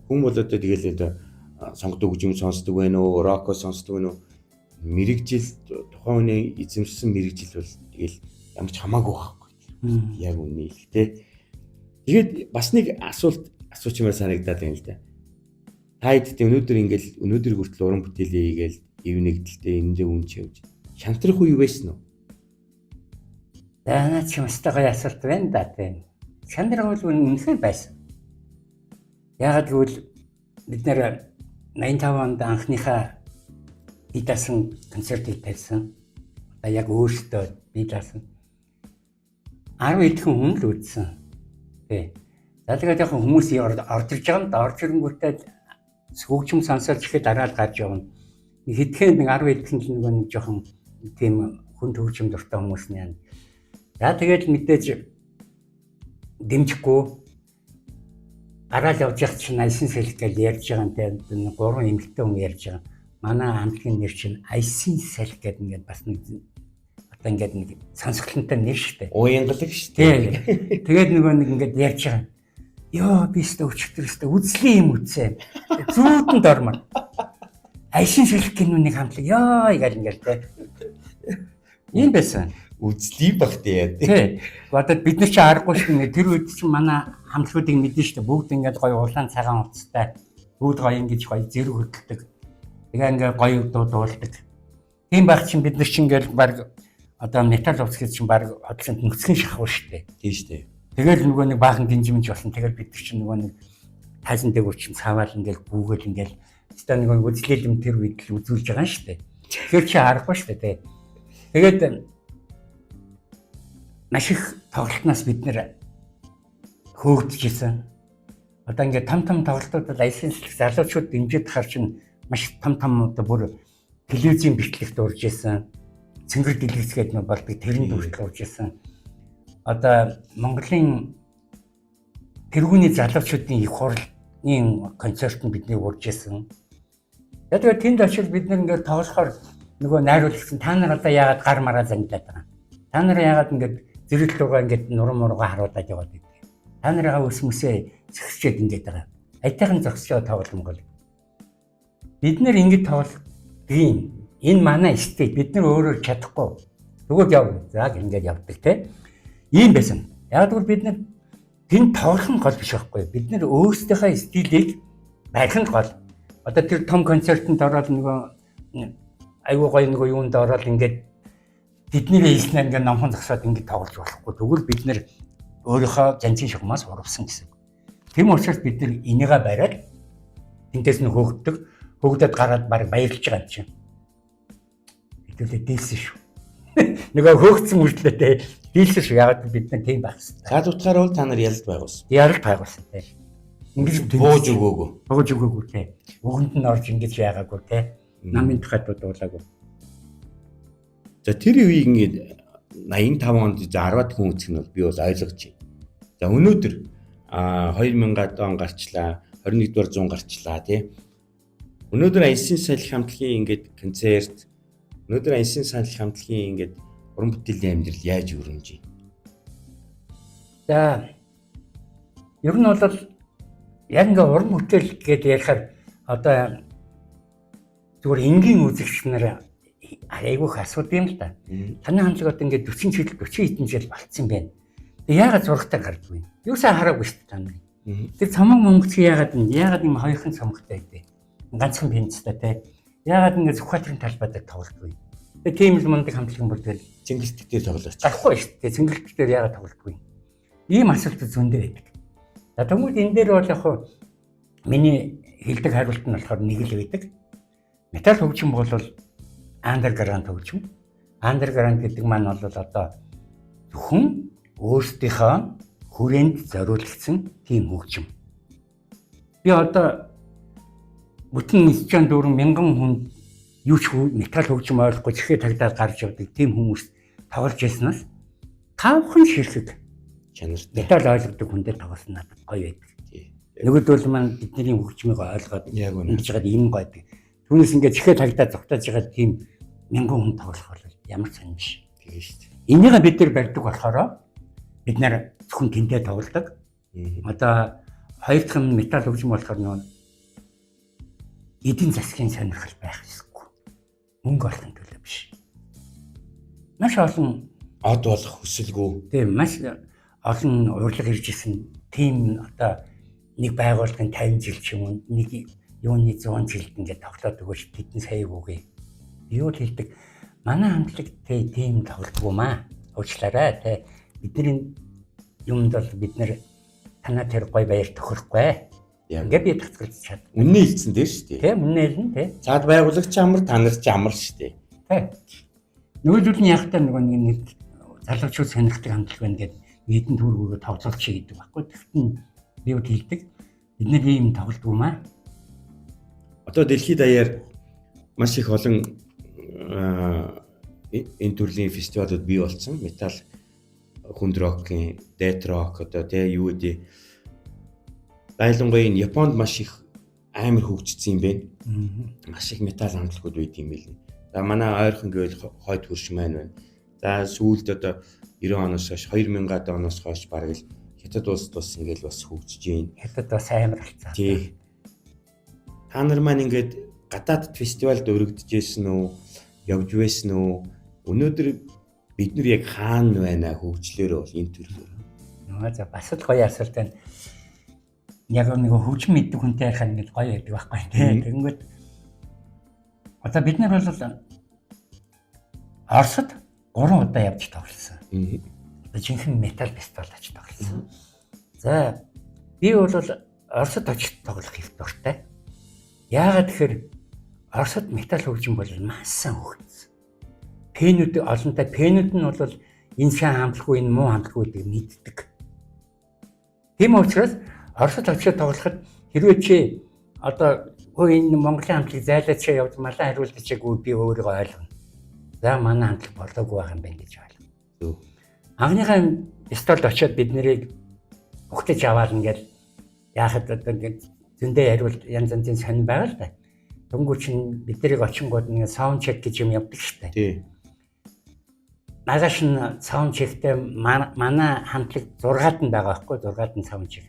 A: Хүн бол одоо тэгэл одоо сонгодог юм сонсдог байна уу, рокоо сонсдог байна уу? Мэрэгжил тухайн хүний эзэмшсэн мэрэгжил бол тэгэл ямар ч хамаагүй байхгүй. Яг үнэ л тий. Тэгээд бас нэг асуучмаар санагдаад байна л да. Та хэд өнөөдөр хүртэл уран бүтээлээ хийгээл эвнэгдэлтэй эндээ үн чивж шантрах үе байсан уу?
B: Наа чи өстой гоё асуулт байна да тийм. Шантрах үе үнэхээр байсан. Яагаад гэвэл бид нэр 85 онд анхныхаа би даасан концертыг тавьсан. Одоо яг өөртөө би даасан 10 эдхэн хүн л үзсэн. Тий. За тэгээд яг хүмүүс орж ирж байгаа юм да. Орж ирэнгүүтээ хөгжим сонсоод ихэд дараад гарч явна. Хэдхэн нэг 10 эдхэн л нэг жоохон тийм хүн хөгжим дуртай хүмүүс нэ. За тэгээд мэдээж дэмжихгүй гараал явж явах чинь айсын салхи гэж ярьж байгаа юм те 3 эмэгтэй хүн ярьж байгаа. Манай хамтлагийн нэр чинь айсын салхи гэдэг ингээд бас нэг одоо ингээд нэг сонсголонтой нэр шүү дээ.
A: Уянгалаг шүү дээ.
B: Тэгээд нөгөө нэг ингээд ярьж байгаа. Йоо би өстө өчтөрөстө үзлийн юм үзээ. Зүүдэнд ормор. Айсын салхи гэнүүнийг хамтлаг ёо гэж ингээд те. Ийм байсан.
A: Үзлий багтээ яа.
B: Тий. Одоо бид нар чи аргагүй шүү дээ. Тэр үед чинь манай хамтлагуудыг мэдэн шүү дээ. Бүгд ингээд гоё улаан цагаан уцтай. Бүгд гоё ингэж гоё зэрэг хөдөлдөг. Тэгээ ингээд гоё дуулдаг. Тийм байх чинь бид нар чи ингээд баг одоо метал уц гэж чинь баг хотлонд нүцгэн шахав шүү дээ.
A: Тийм шүү дээ.
B: Тэгэл нөгөө нэг баахан динжимж болсон. Тэгэл бид нар чи нөгөө нэг тайзан дээр чинь цаавал ингээд гүүгэл ингээд өстой нэг үзлэл юм тэр үед л үзүүлж байгаа шүү дээ. Тэгэхээр чи аргагүй шүү дээ. Тэгээд маш их тоглолтноос бид нэр хөөгдөжсэн. Одоо ингээд том тоглолтуудад айсын залуучууд дэмжиж тахаар чинь маш том одоо бүр телевизийн бичлэгт урж исэн. цэнгэр дэлгэцгээд нэг болдог тэрэнд хүртэл уужсэн. Одоо Монголын тэргүүний залуучуудын их хурлын концертт бидний уужсэн. Тэгээд тэнд очиж бид ингээд тоглохоор нөгөө найруулагч та нар одоо яагаад гар мараа зангидаад байгаа. Та нар яагаад ингээд зэрэг рүүгээ ингээд нуруу муруугаа харуулдаг яваад байд. Та нараа өсмөсөө зөксчээд ингээд байгаа. Айтайхан зөксчөө тоглоом гол. Бид нэр ингэж тоглоом. Энэ манай стил бид нар өөрөөр чадахгүй. Тэгвэл яв. За ингээд явдаг те. Ийм байсан. Яг л бид нар тэнд тоглох нь гол биш байхгүй. Бид нар өөрсдийнхөө стилийг барих нь гол. Одоо тэр том концертанд ороод нөгөө айгуу гоё нөгөө юунд ороод ингээд тэдний хэлснээр ингээд номхон зогсоод ингээд тоглож болохгүй. Тэгвэл бид нэр өөрийнхөө жанцын шугамаас урвсан гэсэн. Тэм учраас бид нэр энийгээ бариад энтэс нь хөөгдөд гараад баг баярлж байгаа юм чинь. Хэдүүлээ дийлсэн шүү. Нөгөө хөөгцсөн мөртлөө те дийлсэн шүү. Яг бид нар тийм байх хэрэгтэй.
A: Цаад утгаар бол та нар ялд байгуулсан.
B: Ялд байгуулсан те. Ингэж
A: бууж өгөөгүй.
B: Бууж өгөөгүй те. Өгөнд нь орж ингэж яагаагүй те. Намын тухайд дуулаагүй.
A: За тэр үеийг ингээд 85 онд 10-аад хүн үзэх нь бол би бол ойлгож байна. За өнөөдөр 2000-ад он гарчлаа, 21-р зуун гарчлаа тий. Өнөөдөр Аясын салхи хамтлагийн ингээд концерт, өнөөдөр Аясын салхи хамтлагийн ингээд уран бүтээлийн амьдрал яаж өрнөж байна?
B: За ер нь бол яг ингээд уран бүтээл гэдээ ярихаар одоо зүгээр энгийн үзэгч нар айгүйх асуудаг юм л да. Таны хамтлаг одоо ингээд 40 жил 40 хэдэн жил болцсон байна. Тэг яагаад зурагтай гардгүй? Юусаа хараагүй шүү дээ та нар. Тэр цамаг монгоч яагаад юм хоёрхан цамагтай байдэ. Ганцхан пенцтэй те. Яагаад ингээд Сүхбаатарын талбайд тоглолтгүй. Тэг тийм л мундаг хамтлагын бүрдэл
A: цэнгэлтгээр тоглож.
B: Гарахгүй шүү дээ. Цэнгэлтгээр яагаад тоглолтгүй. Ийм асуулт зөндөө байдаг. За тэгвэл энэ дээр бол яг миний хэлдэг хариулт нь болохоор нэг л байдаг. Метал хөгжим бол андерграунд хөгжим. Андерграунд гэдэг маань бол одоо зөвхөн өөрсдийнхөө хүрээнд зориулагдсан тийм хөгжим. Би одоо бүтэн 104 мянган хүн юу ч метал хөгжим ойлгохгүй чихээ тагдаад гарч явдаг тийм хүмүүс тоглож яснаас 5 хүн ширхэг
A: чанартай
B: метал ойлгодог хүндээ тоглосон надад гоё байдаг. Нөгөөдөл маань бидний хөгжмийг ойлгоод ингэж жагаад ийм гоё байдаг. Түүнээс ингээд чихээ тагдаад зогтоож байгаа тийм мянган хүн тоглох бол ямар сонь биш.
A: Тэгээ шүү дээ.
B: Энийг бид нар барьдаг болохоор бид нар зөвхөн тэндээ тоглодог. Одоо хоёр дахь нь метал хөгжим болохоор нөө эдийн засгийн сонирхол байх ёсгүй. Мөнгө олохын төлөө биш. Маш олон
A: од болох хүсэлгүй.
B: Тийм маш олон урлаг ирж исэн тийм одоо нэг байгууллагын 50 жил ч юм уу нэг юуны 100 жилд ингээд тоглоод өгөөч тэдэн сая үгүй. Юу л хэлдэг. Манай хамтлаг тийм тоглодгоо маа. Уучлаарай те. Бидний юмд бол бид нэр танаа тэр гой баяр тохирохгүй. Ингээд би татгалж чад.
A: Үнэн хэлсэн дээ шүү дээ.
B: Тийм үнэн хэлнэ те.
A: Цаад байгуулагч амар та нар ч амар шүү дээ.
B: Тийм. Нөгөөдөл нь яг та нэг залуучууд сонирхдаг хамтлаг байна гэдэг нэгэн төргөөрөө тоглолт шиг гэдэг байхгүй. Тэгтэн би юу хэлдэг. Бид нэр ийм тоглодгоо маа.
A: Одоо дэлхийд даяар маш их олон энэ төрлийн фестивалууд бий болсон. Метал, хүнд рокийн, дэт рок одоо тэ юу гэдэг. Байлангуяа энэ Японд маш их амар хөгжсөн юм байна. Маш их метал хамтлагууд байт юм билээ. За манай ойрхон гэвэл хойд хөрш маань байна. За сүүлд одоо 90 оноос хойш 2000-ад оноос хойш бараг л хятад улс тус ингээл бас хөгжиж байна.
B: Хятад бас амар болцсон.
A: Тий. Та нар маань ингээд гадаадд фестивалд өргөдөжсэн үү? Явж байсан уу? Өнөөдөр бид нар яг хаана байна хөгжлөөрөө бол энэ төрлөөр.
B: Нөө за бас л гоё асуулт байна. Яг нэг хөгжим мэддэг хүнтэй ярихад ингэ гоё байдаг байхгүй тийм. Тэгэнгүүт одоо бид нар бол Оросд 3 удаа явж тоглосон. Одоо жинхэнэ метал фестивалд очиж тоглосон. За би бол Оросд очиж тоглох их дуртай. Яагаад тэгэхээр Оросд метал хөгжим бол маш сайн хөгжсөн. Пэнүүд олонтой пэнүүд нь бол энэ сайн хамтлаггүй энэ муу хамтлаггүй гэдгийг мэддэг. Тийм учраас Оросд очиж тоглоход хэрвээ чи одоо энэ Монголын хамтлагийг зайлаад чи явж малаа хариулдаг чиг би өөрийгөө ойлгоно. За манай хамтлаг болоогүй байх юм байна гэж ойлголоо.
A: Зөв.
B: Анхныхаа столд очиод бид нэрийг ухтаж аваад ингээл яахад одоо ингээд зөндөө яриул янз янзын сонир байгаа л да. Дөнгөж чинь бид нарыг очингууд нэг саунд чек гэж юм явдаг штэ.
A: Тий.
B: Нагаш нь саунд чектэй манай хамтлаг 6-аад нь байгаа байхгүй 6-аад нь саунд чек.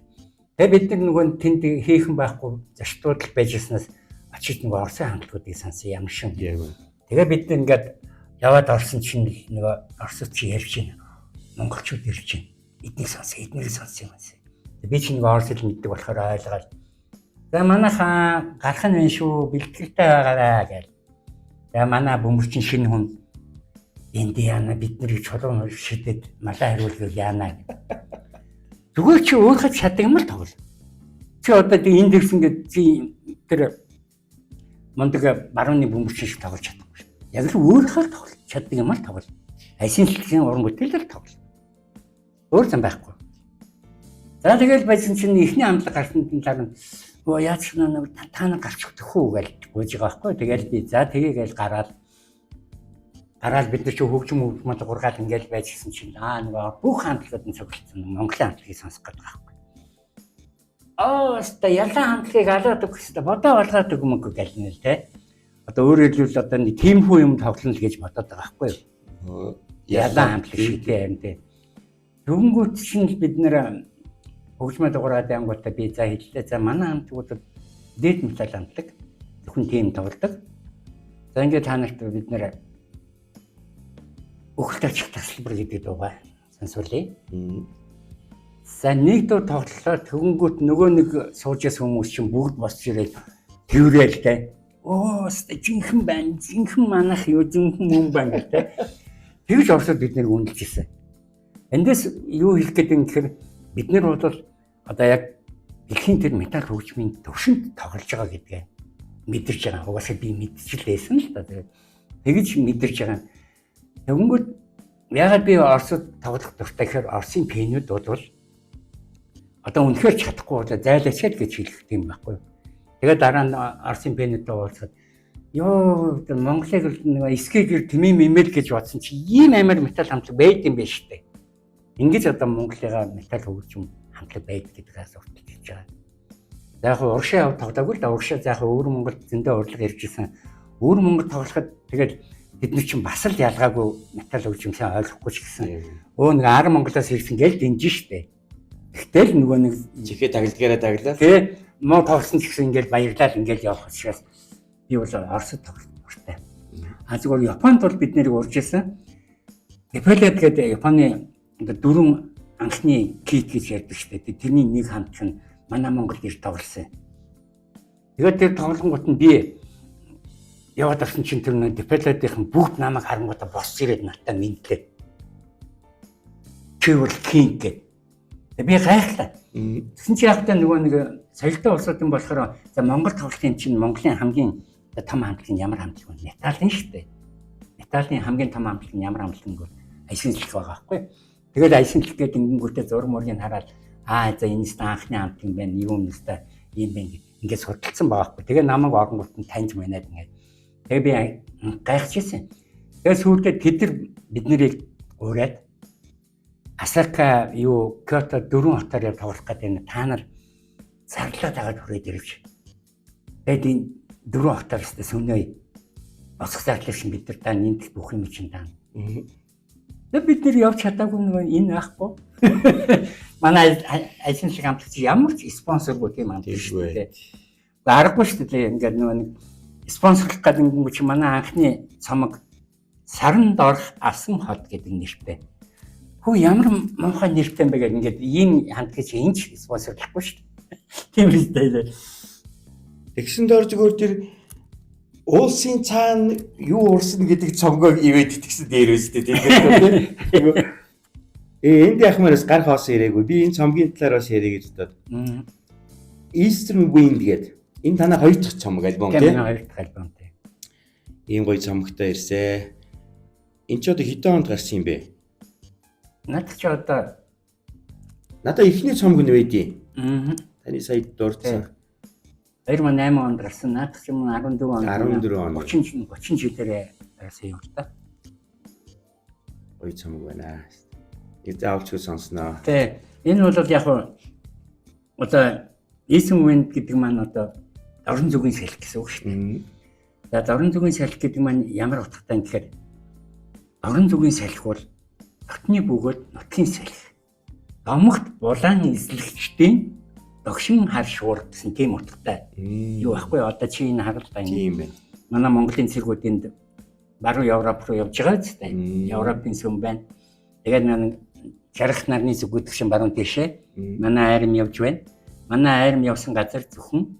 B: Тэгээ бид нар нөгөө тэнд хийхэн байхгүй зочдууд л байжснаас очиж нөгөө Оросын хамтлагуудыг сансан ямар шин. Тэгээ бид нар ингээд яваад орсон чинь нөгөө Оросч ярьж байна. Монголчууд ярьж байна. Эднийг сонсон, эднийг сонсон юм байна. Би чинь нөгөө Орос хэл мэддэг болохоор ойлгоод. За манайхаа гарах нь байна шүү, бэлтгэлтэй байгаарай гэж. За манай бөмбөрчин шинэ хүн энд яана бид нарыг чулуун шидэд малаа хариулвал яана гэдэг. Зүгээр чи өөрөө чаддаг юм л тоглол. Чи одоо энд ирсэн гэдэг тэр мондөг барууны бөмбөрчин шиг тоглож чадахгүй шүү. Яг л өөрөө тоглож чаддаг юм л тоглол. Асын хэлхийн уран бүтээлээр тоглол. Өөр зам байхгүй. За тэгэл байсан чинь ихний хамтлаг гарсан талаар нь яаж ч нэг та нар гарч өгөх үү гэж гүйж байгаа байхгүй. Тэгэл би за тэгээгээл гараад бид нар чи хөгжим мод гургаал ингээл байжсэн чинь нөгөө бүх хамтлагууд нь цугласан Монголын хамтлагийг сонсох гэдэг байхгүй. Оста ялан хамтлагийг алаад өгөх хэрэгтэй бодоо болгоод өгмөг гэл нэ л те. Одоо өөрөөр хэлбэл одоо нэг тиймхүү юм тоглоно л гэж бодоод байгаа байхгүй юу. Ялан хамтлаг шиг тийм те. Дөнгөж чинь бид нэр хөгжмөд гургаад ангуудаа би за хэллээ. За манай хамтлагуудад дээд металл хамтлаг зөвхөн тийм тоглодог. За ингээд та нарт бид нэр Өхөлт ачих тасалбар гэдэг дуугаа сонсуулъя. За нэг дуу тоглолоо тэгэнгүүт нөгөө нэг суужээс хүмүүс чинь бүгд босч ирээд тэрвэл те. Өөстө жинхэн байна. Жинхэн манах юу жинхэн юм байна те. Тэгж орсод бид нэр үнэлж ирсэн. Эндээс юу хэлэх гээд юм гэхээр бид нар бол одоо яг дэлхийн тэр металл хөгжмийн төвшөнд тоглож байгаа гэдгээ мэдэрч байгаа. Угаасаа би мэдчихлээсэн л та. Тэгж мэдэрч байгаа. Тэгэнгүүт яагаад би Оросд тоглох дуртай гэхээр Оросын пенүүд бол одоо үнэхээр чадахгүй бол зайлаач гэж хэлэх юм байхгүй. Тэгээд дараа нь Оросын пенүүдтэй уулзаад ёо Монголыг нэг эсгэгээр тэмээн мэмэл гэж бодсон чи ийм амар металл хамтлаг байд юм байна штэ. Ингэж одоо Монголын металл хөгжим хамтлаг байд гэдэг асуулт хэлж байгаа. За яг урагшаа тоглоагүй л да урагшаа за яг өвөр Монголд зөндөө урлаг иржсэн. Өвөр Монгол тоглоход тэгээд бид нар чинь бас л ялгаагүй металл хөгжимсээ ойлгохгүй ч гэсэн нэг 10 Монголоос ирсэн гээл дэнж штэ. Тэгтэл нөгөө нэг
A: чихээ тагилдгаараа таглаа.
B: Тэ муу тоглосон ч гэсэн ингээл баярлал ингээл явах учраас би бол Оросд тоглох дуртай. Зүгээр Японд бол бид нэрийг урж исэн. Японод гэдэг Японы дөрвөн анхны кит гэж ярьдаг штэ. Тэрний нэг хамтлаг нь манай Монголд ирж тоглосон. Тэгээд тэр тоглонгууд нь би яваад орсон чинь тэр нэг депелодийнхэн бүгд намайг харангуудаа босч ирээд надад мэдлээ. Чи бол кинг гэдэг. Би гайхлаа. Тэгсэн чи яг та нөгөө нэг соёлтой улсуудын болохоор за Монгол тоглолтын чинь Монголын хамгийн том хамтлаг нь ямар хамтлаг вэ? Металлын шүү дээ. Металлын хамгийн том хамтлаг нь ямар хамтлаг вэ? Айсын цэлх байгаа байхгүй. Тэгээд айсын цэлх гэдэг ингэнгүүтээ зураг мөргийг хараад за энэ нэстэ анхны хамтлаг байна. Юу нэстэ юм байна ингээд судалсан байгаа байхгүй. Тэгээд намайг оронгууд нь таньж манайд ингээд. Тэгээ би гайхаж ирсэн. Тэгээ сүүлдээ тэд нар бид нарыг ураад Асака юу Кёто дөрвөн хотоор тоглох гэдэг та нар царлаа дагаад хүрээд ирвч. Тэгээд энэ дөрвөн хотоор өстө сүнөө босох зарлаа шин бид нар та нэмэх бүх юм чинь таа. Тэгээд бид нар явж чадаагүй нэг энэ ахгүй. Манай ажил шиг хамтлагч ямар ч спонсоргүй тийм хамтлагч шүү дээ. Аргагүй шүү дээ. Ингээд нэг спонсорлох гэдэг юм чи манай анхны цомог саранд орох авсан хот гэдэг нэртэй. Хөө ямар муухай нэртэй юм бэ гэдэг ингээд ийм хамтлагч энэ ч спонсорлохгүй шүү дээ. Тийм үстэй.
A: Тэгсэн дор зүгээр тэр уулсын цаана юу уурсан гэдэг цомгоо ивэд итгэсэн дээр үстэй тийм. Энд яг мөрөөс гар хоос ирээгүй. Би энэ цомгийн талаар бас ярих гэж бодоод. Eastern Wind гэдэг. Энэ танаа хоёр дахь цомог альбом тийм.
B: Хоёр дахь альбом тийм.
A: Ийм гоё цомогтой ирсэн. Энд ч одоо хэдэн онд гарсан юм бэ?
B: Надад ч одоо
A: надад ихний цомог нь байдیں۔ Таны сая дурдсан.
B: 2008 онд гарсан. Надад ч юм 14 онд.
A: 14 он.
B: 30 жилээрээ гарсан юм л та.
A: Гоё цомог байна. Заавч сонсноо.
B: Тэ энэ бол яг одоо Eastern Wind гэдэг маань одоо дорн зүгийн салхи гэсэн үг шүү дээ. За дорн зүгийн салхи гэдэг маань ямар утгатай гэхээр дорн зүгийн салхи бол дотны бөгөөд нутгийн салхи. Домогт булаан эзлэгчдийн догшин хар шуур гэсэн тийм утгатай. Юу байхгүй одоо чи энэ харалтаа
A: Тийм байна.
B: манай Монголын цэргүүдэнд баруун Европ руу явж байгаа ч тийм. Европын сүм байна. Тэгээд нэг жаргах нарны зүгүүдх шин баруун тийшээ манай айрам явж байна. Манай айрам явсан газар зөвхөн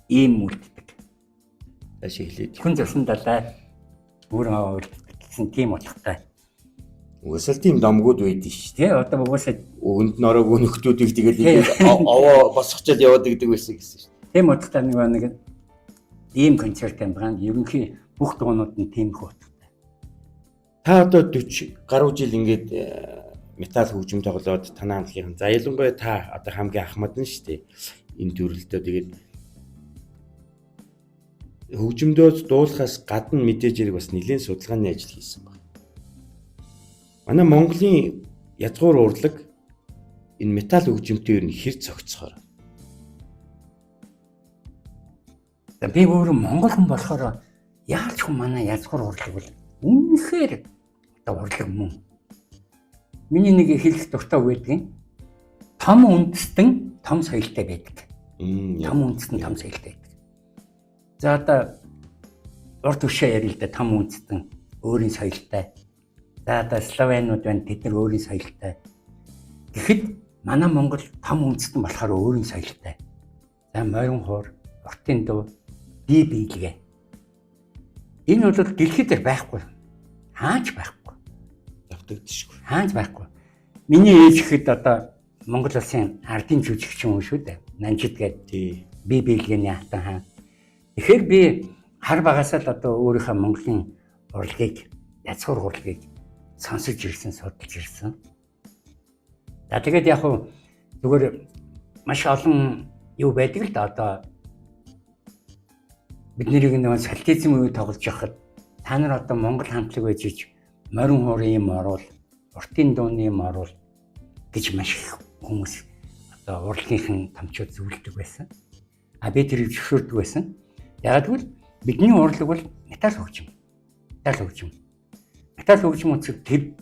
B: ийм үлддэг.
A: Тааш эхлээд.
B: Хүн зөсөн далай өөрөө үлддэг гэсэн тийм утгатай.
A: Угсаал тийм домгууд байдэн шүү дээ.
B: Тэ одоо угаасаа
A: Өгөнд нороог нөхдүүдийг тэгээд овоо босгочод яваад гэдэг байсан гэсэн шүү дээ.
B: тийм утгатай нэг ийм концерт юм байна. Ерөнхий бүх дуунууд нь тийм их утгатай.
A: Та одоо 40 гаруй жил ингээд металл хөгжим тоглоод танаа хамтлагийн за ялангуяа та одоо хамгийн ахмад нь шүү дээ. Энэ төрөлдөө тэгээд хөгжимдөө дуулахаас гадна мэдээж хэрэг бас нэлээд судалгааны ажил хийсэн байна. Манай Монголын язгуур урлаг энэ металл хөгжимтэй ер нь хэр цогцохоор.
B: Би өөрөө монгол хүн болохоор яарч хүн манай язгуур урлаг бол үнэхээр одоо урлаг мөн. Миний нэг хэлэх дуртай байдгийн том үндэстэн том соёлтой байдаг. Том үндэстэн том соёлтой байдаг. За одоо урд тушаа ярил л да том үндэстэн өөрийн соёлтой. За одоо словенууд байна тэд нар өөрийн соёлтой. Тэгэхэд манай Монгол том үндэстэн болохоор өөрийн соёлтой. За морин хуур, уртын дуу, бие биелгээ. Энэ бол дэлхийд байхгүй. Хаач байхгүй.
A: Давтагдчихгүй.
B: Хаач байхгүй. Миний ээж ихэд одоо Монгол улсын ардын жүжигчин хүн шүү дээ. Нанжид гэдэг бие биелгээний хатан хаан. Тэгэхээр би хар багасаа л одоо өөрийнхөө Монголын урлагийг, язгуур урлагийг сонсож ирсэн, судалж ирсэн. За тэгээд яг хөө зүгээр маш олон юу байдаг л да одоо бид нэрийг нэг солтизм үе тоглож явахад та нар одоо Монгол хамтлаг байж ич морин хуурын юм оруул, уртын дууны юм оруул гэж маш их хүмүүс одоо урлагийнхан томчууд зөвлөдөг байсан. А би тэрийг зөвшөөрдөг байсан. Яг гэвэл бидний урлаг бол металл хөгжим. Металл хөгжим үсэг тэр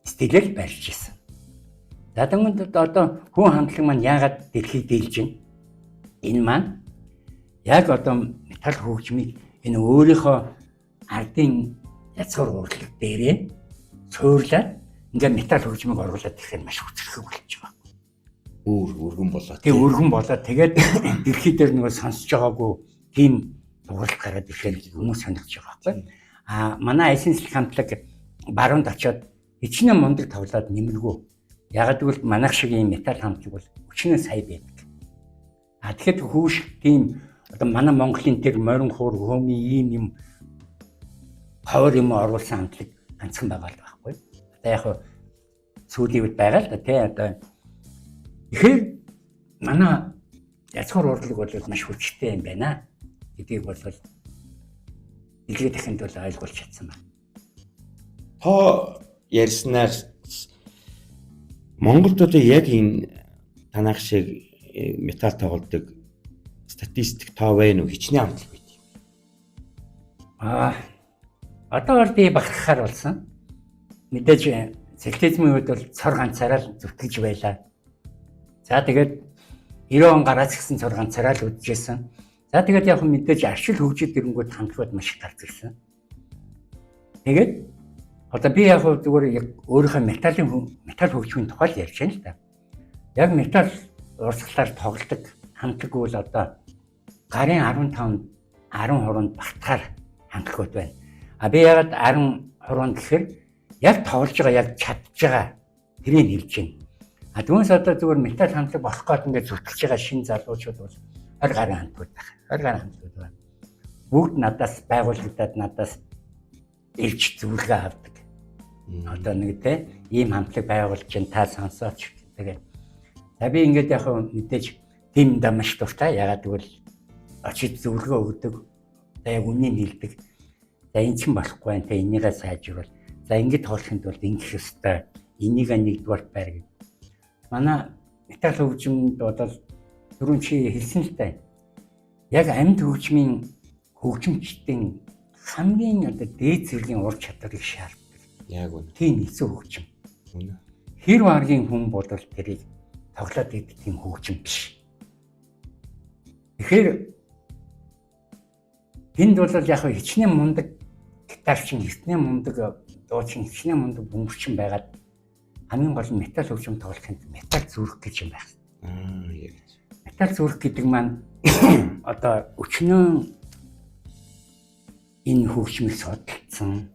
B: стилээр барьж ирсэн. За тэгвэл одоо хүн хамтлаг маань яагаад дэлхийд дийлж байна? Энэ маань яг одоо металл хөгжмийг энэ өөрийнхөө ардын язгуур урлаг дээрээ цуурлаад ингээд металл хөгжмийг оруулаад ирэхээр маш хүчрэх болж байгаа.
A: Өргөн болоод.
B: Тэгээ өргөн болоод тэгээд дэлхий дээр нөгөө сонсож байгаагүй тийм дууралт гараад ирэхээр хүмүүс сонирхож байгаа байхгүй. А манай эсэнсэл хамтлаг баруунд очиод хичнээн мундаг тоглоод нэмэргүй. Ягаад гэвэл манайх шиг ийм металл хамтлаг бол өчнөө сая байдаг. А тэгэхэд хүүш тийм одоо манай Монголын тэр морин хуур хөөми ийм юм ховор юм оруулсан хамтлаг ганцхан байгаа л байхгүй. Одоо яг сүүлийн үед байгаа л да тий одоо тэгэхээр манай язгуур урлаг бол маш хүчтэй юм байна гэдгийг бол дэлхийд дахинд бол ойлгуулж чадсан байна.
A: Та ярьснаар Монголд одоо яг энэ танах шиг металл тоглодог статистик тоо байна уу? Хичнээн хамтлаг байт.
B: Одоо бол би бахархаар болсон. Мэдээж сектизмын үед бол цор ганцаараа л зүтгэж байлаа. За тэгээд 90 он гараас гисэн цор ганцаараа л үдчихсэн. За тэгээд яг мэдээж аршил хөгжил дэрэнгүүд хамтлагууд маш их гарч ирсэн. Тэгээд одоо би яг зүгээр яг өөрийнхөө металл хөгжмийн тухай л ярьж байна л да. Яг металл урсгалаар тоглодог хамтлаг бол одоо гарын 15 10 хуруунд багтахаар хамтлагууд байна. А би ягаад 10 хуруунд гэхээр яг тоглож байгаа яг чадж байгаа тэрийг хэлж байна. А түүнээс одоо зүгээр металл хамтлаг болох гээд ингээд зүтгэж байгаа шинэ залуучууд бол 20 гаруй хамтлагууд байна. 20 гаруй хамтлагууд байна. Бүгд надаас байгуулагдаад надаас ирж зөвлөгөө авдаг. Одоо нэг те ийм хамтлаг байгуулж чинь та сонсооч тэгээд. За би ингээд яг мэдээж тийм маш дуртай. Ягаад гэвэл очиж зөвлөгөө өгдөг. За яг үнийг хэлдэг. За энэ ч болохгүй байх. Энийгээ сайжруул. За ингэж тоглохын тулд ингэх ёстой. Энийг нэгдүгээр байр гэж. Манай металл хөгжимд бол түрүүн чи хэлсэн л дээ. Яг амьд хөгжмийн хөгжимчдийн хамгийн одоо дээд зэргийн ур чадварыг шаарддаг.
A: Яг үнэ.
B: Тийм эзэн хөгжим.
A: Үнэ.
B: Хэр варгийн хүн бол тэрийг тоглоод идэх тийм хөгжим биш. Тэгэхээр энд бол яг хичнээн мундаг гитарчин, хичнээн мундаг дуучин, хичнээн мундаг бөмбөрчин байгаад хамгийн гол нь металл хөгжим тоглохын металл зүрх гэж юм байна.
A: Яг.
B: Металл зүрх гэдэг маань одоо өчнөө энэ хөгжмийг судалсан,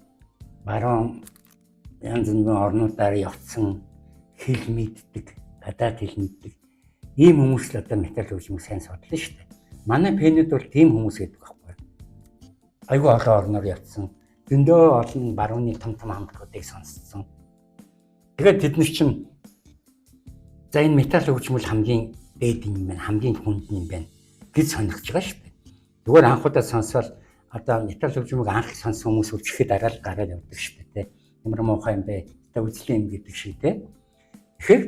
B: баруун янз бүрийн орнуудаар явцсан хэл мэддэг, гадаад хэл мэддэг ийм хүмүүс л одоо металл хөгжмийг сайн судлаа шүү дээ. Манай пенүүд бол тийм хүмүүс гэдэг байхгүй. Айгүй олон орноор явцсан, зөндөө олон барууны том хамтлагуудыг сонсцсон. Тэгээд тэд нар чинь за энэ металл хөгжмөл хамгийн дээд юм байна, хамгийн хүнд юм байна гэж сонирхож байгаа шүү дээ. Зүгээр анхудаа сонсвол одоо металл хөгжмийг анх сонсон хүмүүс үлчихэд аргаал гараад явдаг шүү дээ. Ямар муухай юм бэ? Тэ үзлийн юм гэдэг шиг те. Тэгэхээр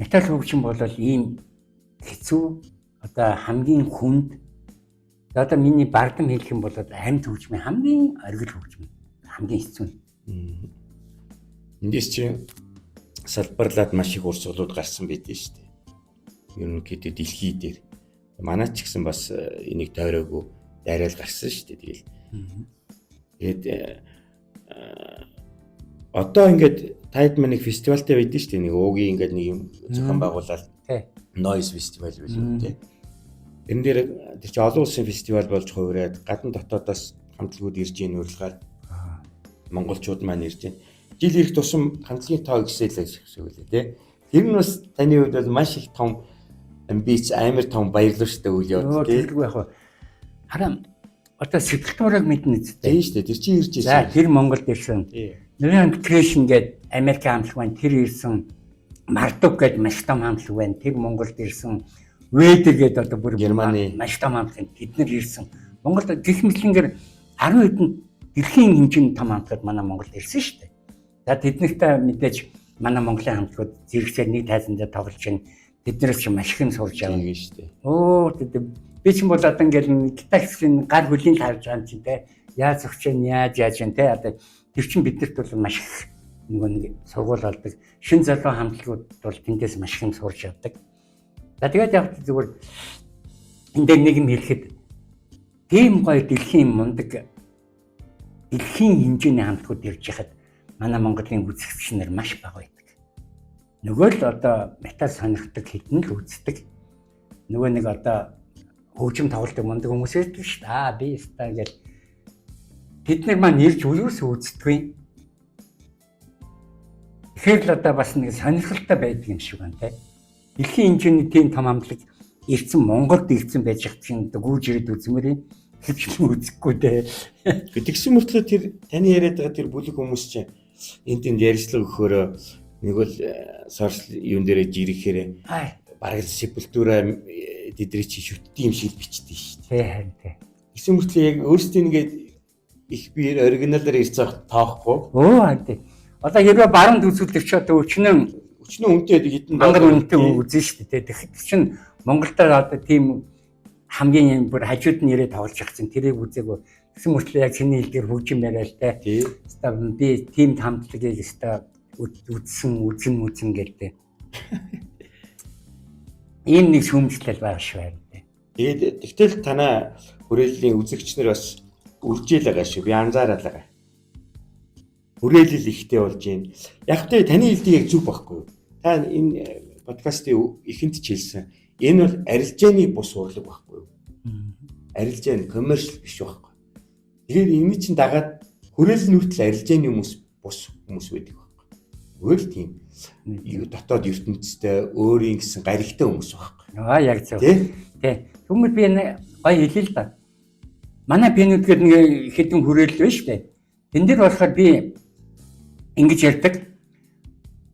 B: металл хөгжим бол ийм хэцүү одоо хамгийн хүнд одоо миний бардам хэлэх юм бол амьд хөгжмийн хамгийн оргил хөгжим хамгийн хэцүү.
A: Эндээс чи салбарлаад маш их урсгалууд гарсан байдэн шүү дээ. Ерөнхийдөө дэлхий дээр манай ч гэсэн бас энийг тойроогүй дайраал гарсан шүү дээ. Тэгээд одоо ингээд таад манайх фестивалтай байдэн шүү дээ. Нэг уугийн ингээд нэг юм зохион байгуулаад Noise фестивал биш үү те. Энэ дээр тэр чи олон улсын фестивал болж хувираад гадна дотоодоос хамтлагууд ирж ийн урилгаар монголчууд маань ирж байна. Жил ирэх тусам хамтлагийн тоо ихсэлээ гэсэн үг лээ те. Тэр нь бас таны хувьд бол маш их том амбиц амар том баярлалаа шүү дээ үйл явдал те.
B: Тэргүй яг хараа одоо сэтгэлтурыг мэднэ үстэй.
A: Тийм шүү дээ. Тэр чи ирж
B: за
A: ирсэн.
B: тэр Монголд ирсэн. Нэрэн Creation гэдэг Америк хамтлаг байна. Тэр ирсэн. Мардук гэдэг маш том хамтлаг байна. Тэр Монголд ирсэн. Ведер гэдэг одоо бүр
A: Германы
B: маш том хамтлаг. Тэд нар ирсэн. Монголд гэх мэтлэнгээр 10 хэдэн дэлхийн хэмжээний том хамтлагууд манай Монголд ирсэн шүү дээ. За тэднэртэй мэдээж манай Монголын хамтлагууд зэрэгцээр нэг тайзан дээр тоглож байна. Тэднээс ч маш их сурж байгаа
A: юм шүү дээ.
B: Оо би ч бол одоо ингээл гитар хэсгийн гар хөлийн харж байгаа юм чи те. Яаж зөгчөн яаж яажин те. Одоо тэр чин биднэрт бол маш их нэг сургууль болдог. Шин залуу хамтлагууд бол тэндээс маш их сурж явдаг. За тэгээд яг зүгээр энэ дээр нэг юм хэлэхэд тийм гоё дэлхийн мундаг дэлхийн хэмжээний хамтлагууд ирж яхад манай Монголын үзэгч нар маш бага байдаг. Нөгөө л одоо металл сонирхдаг хэдэн л үздэг. Нөгөө нэг одоо хөгжим тоглолтыг мундаг хүмүүс ирдэг шүү дээ. Би өстой гэж тэд нар маань ирж юусоо үздэггүй. Тэгэхээр л одоо бас нэг сонирхолтой байдаг юм шиг байна те. Дэлхийн хэмжээний тийм том хамтлаг ирсэн Монголд ирсэн байж хат чинь гүйж ирээд үзмээр юм. Хэвч үзэхгүй дээ.
A: Тэгсэн мөртлөө тэр таны яриад байгаа тэр бүлэг хүмүүс чинь энд ярьцлага өгөхөөрөө нэг бол сорс юун дээрээ жирэхээр бараг сепультура тэдний чи шүтдэг юм шиг бичдэг шүү дээ.
B: Харин тий.
A: Тэгсэн мөртлөө яг өөрсдөө ингээд их биер оригиналаар ирсэн тоохгүй.
B: Харин. Одоо хэрвээ баруун үзүүлэгч одоо өчнөө
A: үнэтэй хэдэн
B: мангар үнэтэй үзэн шүү дээ. Тэгэхээр чинь Монголд одоо тийм хамгийн бүр хажууд нь ирээд тоглож явсан тэрийг үзээгүй. Тэгсэн мөртлөө яг чиний хэлдгээр хөгжим яриа л те. Хэвээ би тийм хамтлагийг хэвээ үзэн гэлтэй. Ийм нэг шүүмжлэл байгаа шүү байна.
A: Тэгээд тэгтэл танаа хүрээллийн үзэгч нар бас үржээл байгаа шүү. Би анзаараад байгаа. Хүрээлэл ихтэй болж байна. Яг тэ таны хэлдэг яг зүг байхгүй юу? Та энэ подкастын эхэнд ч хэлсэн. Энэ бол арилжааны бус урлаг байхгүй юу? Арилжааны коммершл биш байхгүй. Тэгэхээр энэ чинь дагаад хүрээлэл нүртэл арилжааны хүмүүс бус хүмүүс байдаг байхгүй. Өөр тийм дотоод ертөнцтэй өөрийн гэсэн гаригтай хүмүүс байхгүй.
B: Яг зөв. Тий. Түмэд би гоё хэлээ л да. Манай пенүүдгээр нэг хэдэн хүрээлэл байна шүү дээ. Тэн дээр болохоор би ингэж ярьдаг.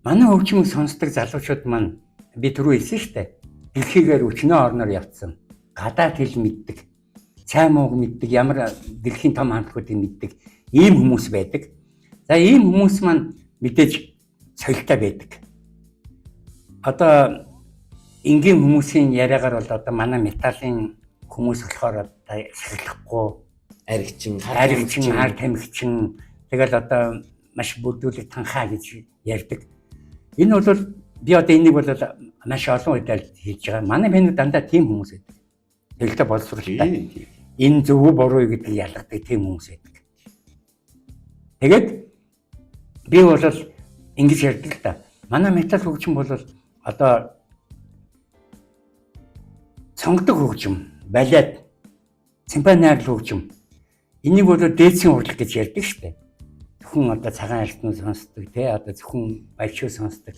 B: Манай хөгжмийг сонсдог залуучууд маань би түрүү хэлсэн шүү дээ. Дэлхийгээр өчнөө орноор явцсан. Гадаад хэл мэддэг. Цай мууг мэддэг. Ямар дэлхийн том хамтлагуудыг мэддэг. Ийм хүмүүс байдаг. За ийм хүмүүс маань мэдээж соёлтой байдаг. Одоо энгийн хүмүүсийн яриагаар бол одоо манай металлын хүмүүс болохоор одоо шаглахгүй
A: аригчин,
B: хар тамхичин тэгэл одоо маш бүрдүүлэг танхаа гэж ярьдаг. Энэ бол би одоо энийг бол маш олон удаа хийж байгаа. Манай бэнүүд дандаа тийм хүмүүс байдаг. Соёлтой боловсролтой. Энэ зөв буруу гэдгийг ялгадаг тийм хүмүүс байдаг. Тэгээд би бол ингэж ярьдаг л та. Манай метал хөгжим бол одоо цонгодог хөгжим, балет, симфониар хөгжим. Энийг бол дээдсийн урлаг гэж ярьдаг шүү дээ. Зөвхөн одоо цагаан альтнууд сонсдог тий, одоо зөвхөн баячуу сонсдог.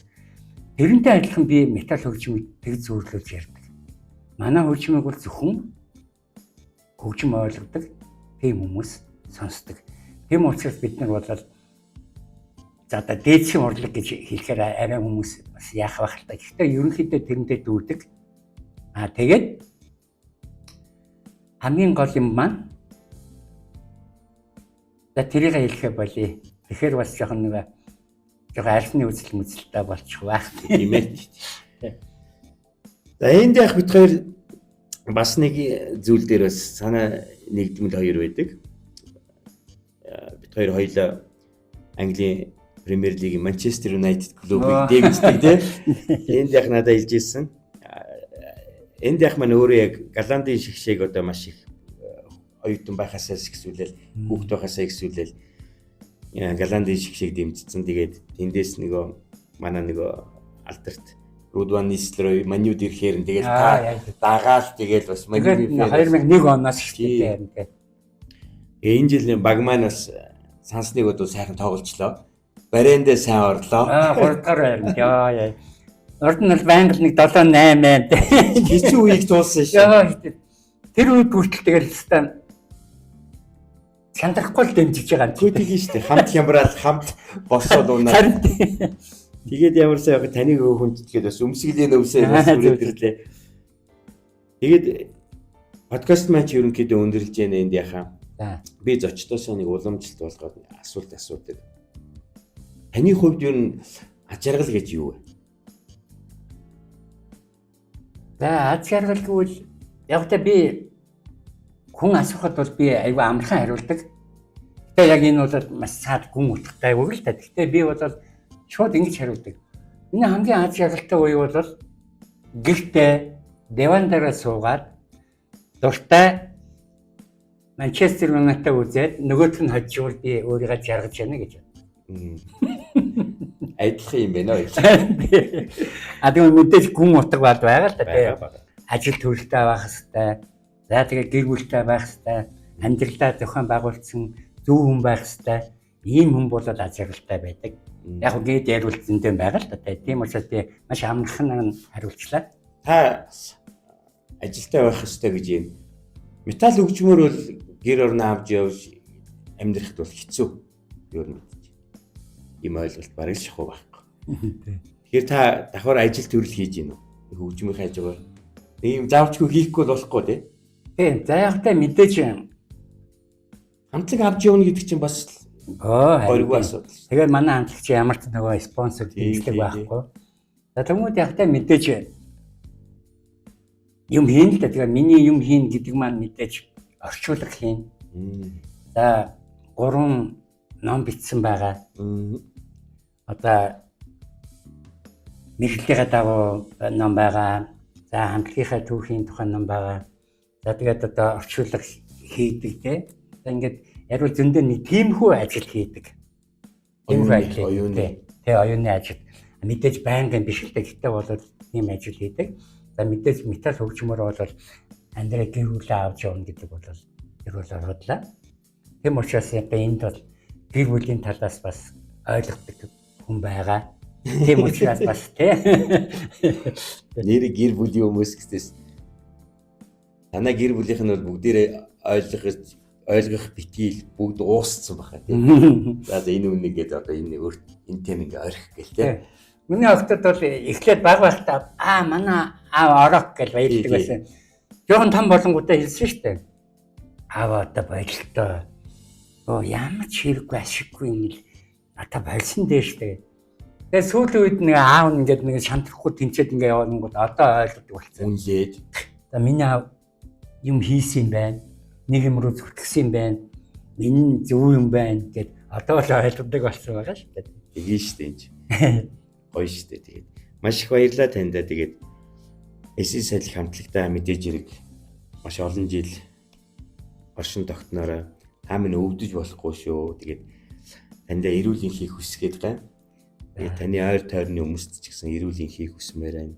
B: Тэрнтэй адилхан би метал хөгжмийг тэг зөөрлөж ярьдаг. Манай хөгжмийг бол зөвхөн хөгжим ойлгодог тийм хүмүүс сонсдог. Тийм учраас бид нар бол за одоо дээдсийн урлаг гэж хэлэхээр арай хүмүүс бас яах байх л та. Гэхдээ ерөнхийдөө тэрнтэй дүүдэг. Тэгээд хамгийн гол юм маань за тэрийг хэлэхэ болъё. Тэгэхээр бас жоохон арсны үзэл мүзэлтэй болчих байх
A: тийм ээ. За энд яг бид хоёр бас нэг зүйл дээр бас санаа нэгдмэл хоёр байдаг. Бид хоёр хоёулаа Английн Премьер Лигийн Манчестер Юнайтед клубыг дэмждэг тийм. Энд яг надад хэлж ирсэн. Энд яг маань өөрөө яг Голландын шигшээг одоо маш их оюутан байхасаа ихсүүлэл, хүүхд байхасаа ихсүүлэл Голландын шигшээг дэмжсэн. Тэгээд тэндээс манай алдарт Рудван Нислрой Манюд ирэхээр нь тэгээд дагаал тэгээд бас
B: Манюд 2001 оноос ихтэй харин тэгээд
A: энэ жилийн баг маань бас сансныг одоо сайхан тоглолцлоо. Барендээ сайн орлоо.
B: 3 дахь харин яа. Урд нь байнга нэг 7-8
A: хэцүү үеийг туулсан шүү.
B: Тэр үед хүртэл тэгэл хэвээр шантрахгүй л дэмжиж байгаа.
A: Түүнийг шүү дээ. Хамт хямрал, хамт босоод унаа. Тэгээд ямар сайн таныг хүндэтгээд бас өмсгөлийн өвсөө сүрээд ирлээ. Тэгээд подкаст маань ч ерөнхийдөө өндөрлж байна энд яхаа. Би зочдоосоо нэг уламжлалт болгоод асуулт асуудаг. Таны хувьд ер нь аж аргал гэж юу вэ?
B: За аж аргал гэвэл яг та би хүн асуухад бол би аюу амархан хариулдаг. Гэтэ яг энэ бол маш саад гүн утгатай үг л та. Гэтэ би бол шууд ингэж хариулдаг. Миний хамгийн аж аргалтай үе бол гэртээ диван дээр суугаад дуртай Манчестер Юнайтед үзээд нөгөөх нь хожигвол би өөрийгөө жаргаж яана гэж.
A: Айдлах юм байна уу?
B: Тэгээд мэдээж гүн утга байгаа л та тийм. Ажил төрөлтэй байх хэвээр. За тэгээд гэр бүлтэй байх хэвээр. Амьдралдаа зохион байгуулсан зөв хүн байх хэвээр. Ийм хүн бол аж аргалтай байдаг. Яг гээд яриулсан юм байгаа л та. Тийм учраас би маш амархан хариулчлаа.
A: Та ажилтай байх хэвээр гэж юм. Метал хөгжмөр бол гэр орноо авч явж амьдрахд бол хэцүү. Юу юм бэ? Ийм ойлголт бараг л шахуу байхгүй. Тэгэхээр та давхар ажил төрөл хийж гин үү? Хөгжмийн хажуугаар. Ийм заавчгүй хийхгүй болохгүй тий.
B: Тийм, заяатай мэдээж
A: хамтлаг авч явна гэдэг чинь бас ойргүй асуудал.
B: Тэгэхээр манай хамтлагч ямар ч нөгөө спонсор дэмжлэг байхгүй. За тэгмүүд ягтай мэдээж юм хийн л да. Тэгэхээр миний юм хийн гэдэг маань мэдээж орчуулга хийн. За 3 ном бичсэн байгаа. Одоо мэдлэгээ дагуу ном байгаа. За хамтлагийнхаа түүхийн тухай ном байгаа. За тэгээд одоо орчуулга хийдэг те. За ингээд ярил зөндөө нэг тиймхүү ажил хийдэг. Тиймхүү ажил хийдэг. Тэ оюуны ажил. Мэдээж байнгын биш л дээ. Гэтэ бол тийм ажил хийдэг. За мэдээж метал хөгжмөр бол Андрей гэр бүлээ авч явна гэдэг бол тэр бол бодлоо. Тэм учраас яг энд бол гэр бүлийн талаас бас ойлгодог хүн байгаа. Тийм учраас бас тий.
A: Нэр гэр бүлийн хүмүүс гэхээс танай гэр бүлийнх нь бол бүгдээрээ ойлгох битгийл бүгд уусцсан баха тий. За энэ үнэ гэдэг одоо энэ өөрт энэ тем ингээ орхих гээл тий.
B: Миний октод бол эхлээд баг байхдаа манай аав орох гэж баярлдаг байсан. Жохон том болонгуудаа хэлсэн шүү дээ. Аав одоо баярлалтай. Оо ямар ч хэрэггүй ашиггүй юм л Ата болсон дээ штэ. Тэгээ сүүлийн үед нэг аав ингээд нэг шантрахгүй тэнцээд ингээ явангууд одоо ойлгодог болсон.
A: Үнлээд.
B: За миний аав юм хийсэн юм байна. Нэг юм руу зүтгэсэн юм байна. Энэ зөв юм байна гэд одоо л ойлгодог болсон байгаа шүү дээ.
A: Тэгээ штэ энэ. Гоё штэ тэгээд. Маш их баярлалаа танд. Тэгээд эсийн сайдл хамтлагтаа мэдээж хэрэг маш олон жил оршин тогтноороо та минь өвдөж болохгүй шүү. Тэгээд танд эрүүл ин хийх хүсгээд гай. Тэгээд таны ойр тойрны хүмүүст ч гэсэн эрүүл ин хийх хүсмээр байна.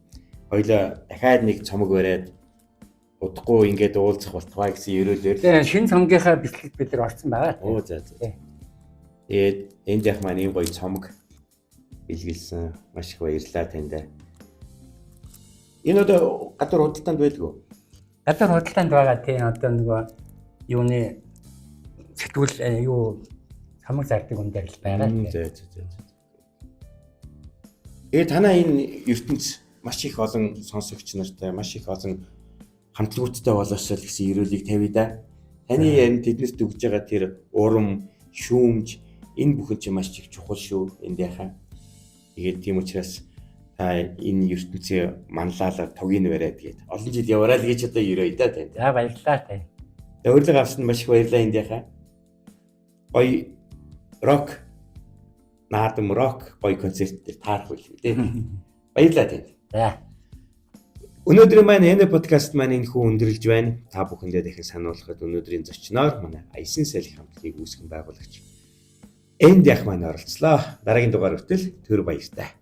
A: Хоёлаа дахиад нэг цомог бариад удахгүй ингээд уулзах болтугай гэсэн ерөөлөөр.
B: Тэгээ шинэ цомгийнхаа бичлэгт бид нар орсон байгаа.
A: Оо за. Тэгээд энэ яг маань ийм гоё цомог илгэлсэн. Маш их баярлалаа танд. Энэ одоо гадар худалдаанд байдгүй.
B: Гадар худалдаанд байгаа тийм одоо нөгөө юуны сэтгүүл юу хамаг зардаг юм дээр л байгаа.
A: За. Танаа энэ ертөнц маш их олон сонсогч нартай, маш их олон хамтлагуудтай болоосоо л гэсэн ерөөлийг тавья да. Таны яринд тэднэрт өгж байгаа тэр урам, шүүмж энэ бүхэн чинь маш их чухал шүү энд яхаа. Тэгээд тийм учраас та энэ ертөнцийн манлайлаар тогийг бариад тэгээд олон жил яваарай л гэж одоо ерөөе да танд.
B: За баярлалаа тань.
A: Өөрлөг авсан маш их баярлалаа энд яхаа. Гоё рок наадам рок гоё концерт дээр таарах үйл үү те. Баярлалаа танд.
B: За.
A: Өнөөдрийн маань энэ подкаст маань энэ хүн өндөрлж байна. Та бүхэндээ дахин сануулгад өнөөдрийн зочноор манай Аясын сайдл хамтлагийг үүсгэн байгуулагч энд яг маань оролцлоо. Дараагийн дугаар хүртэл төр баяртай.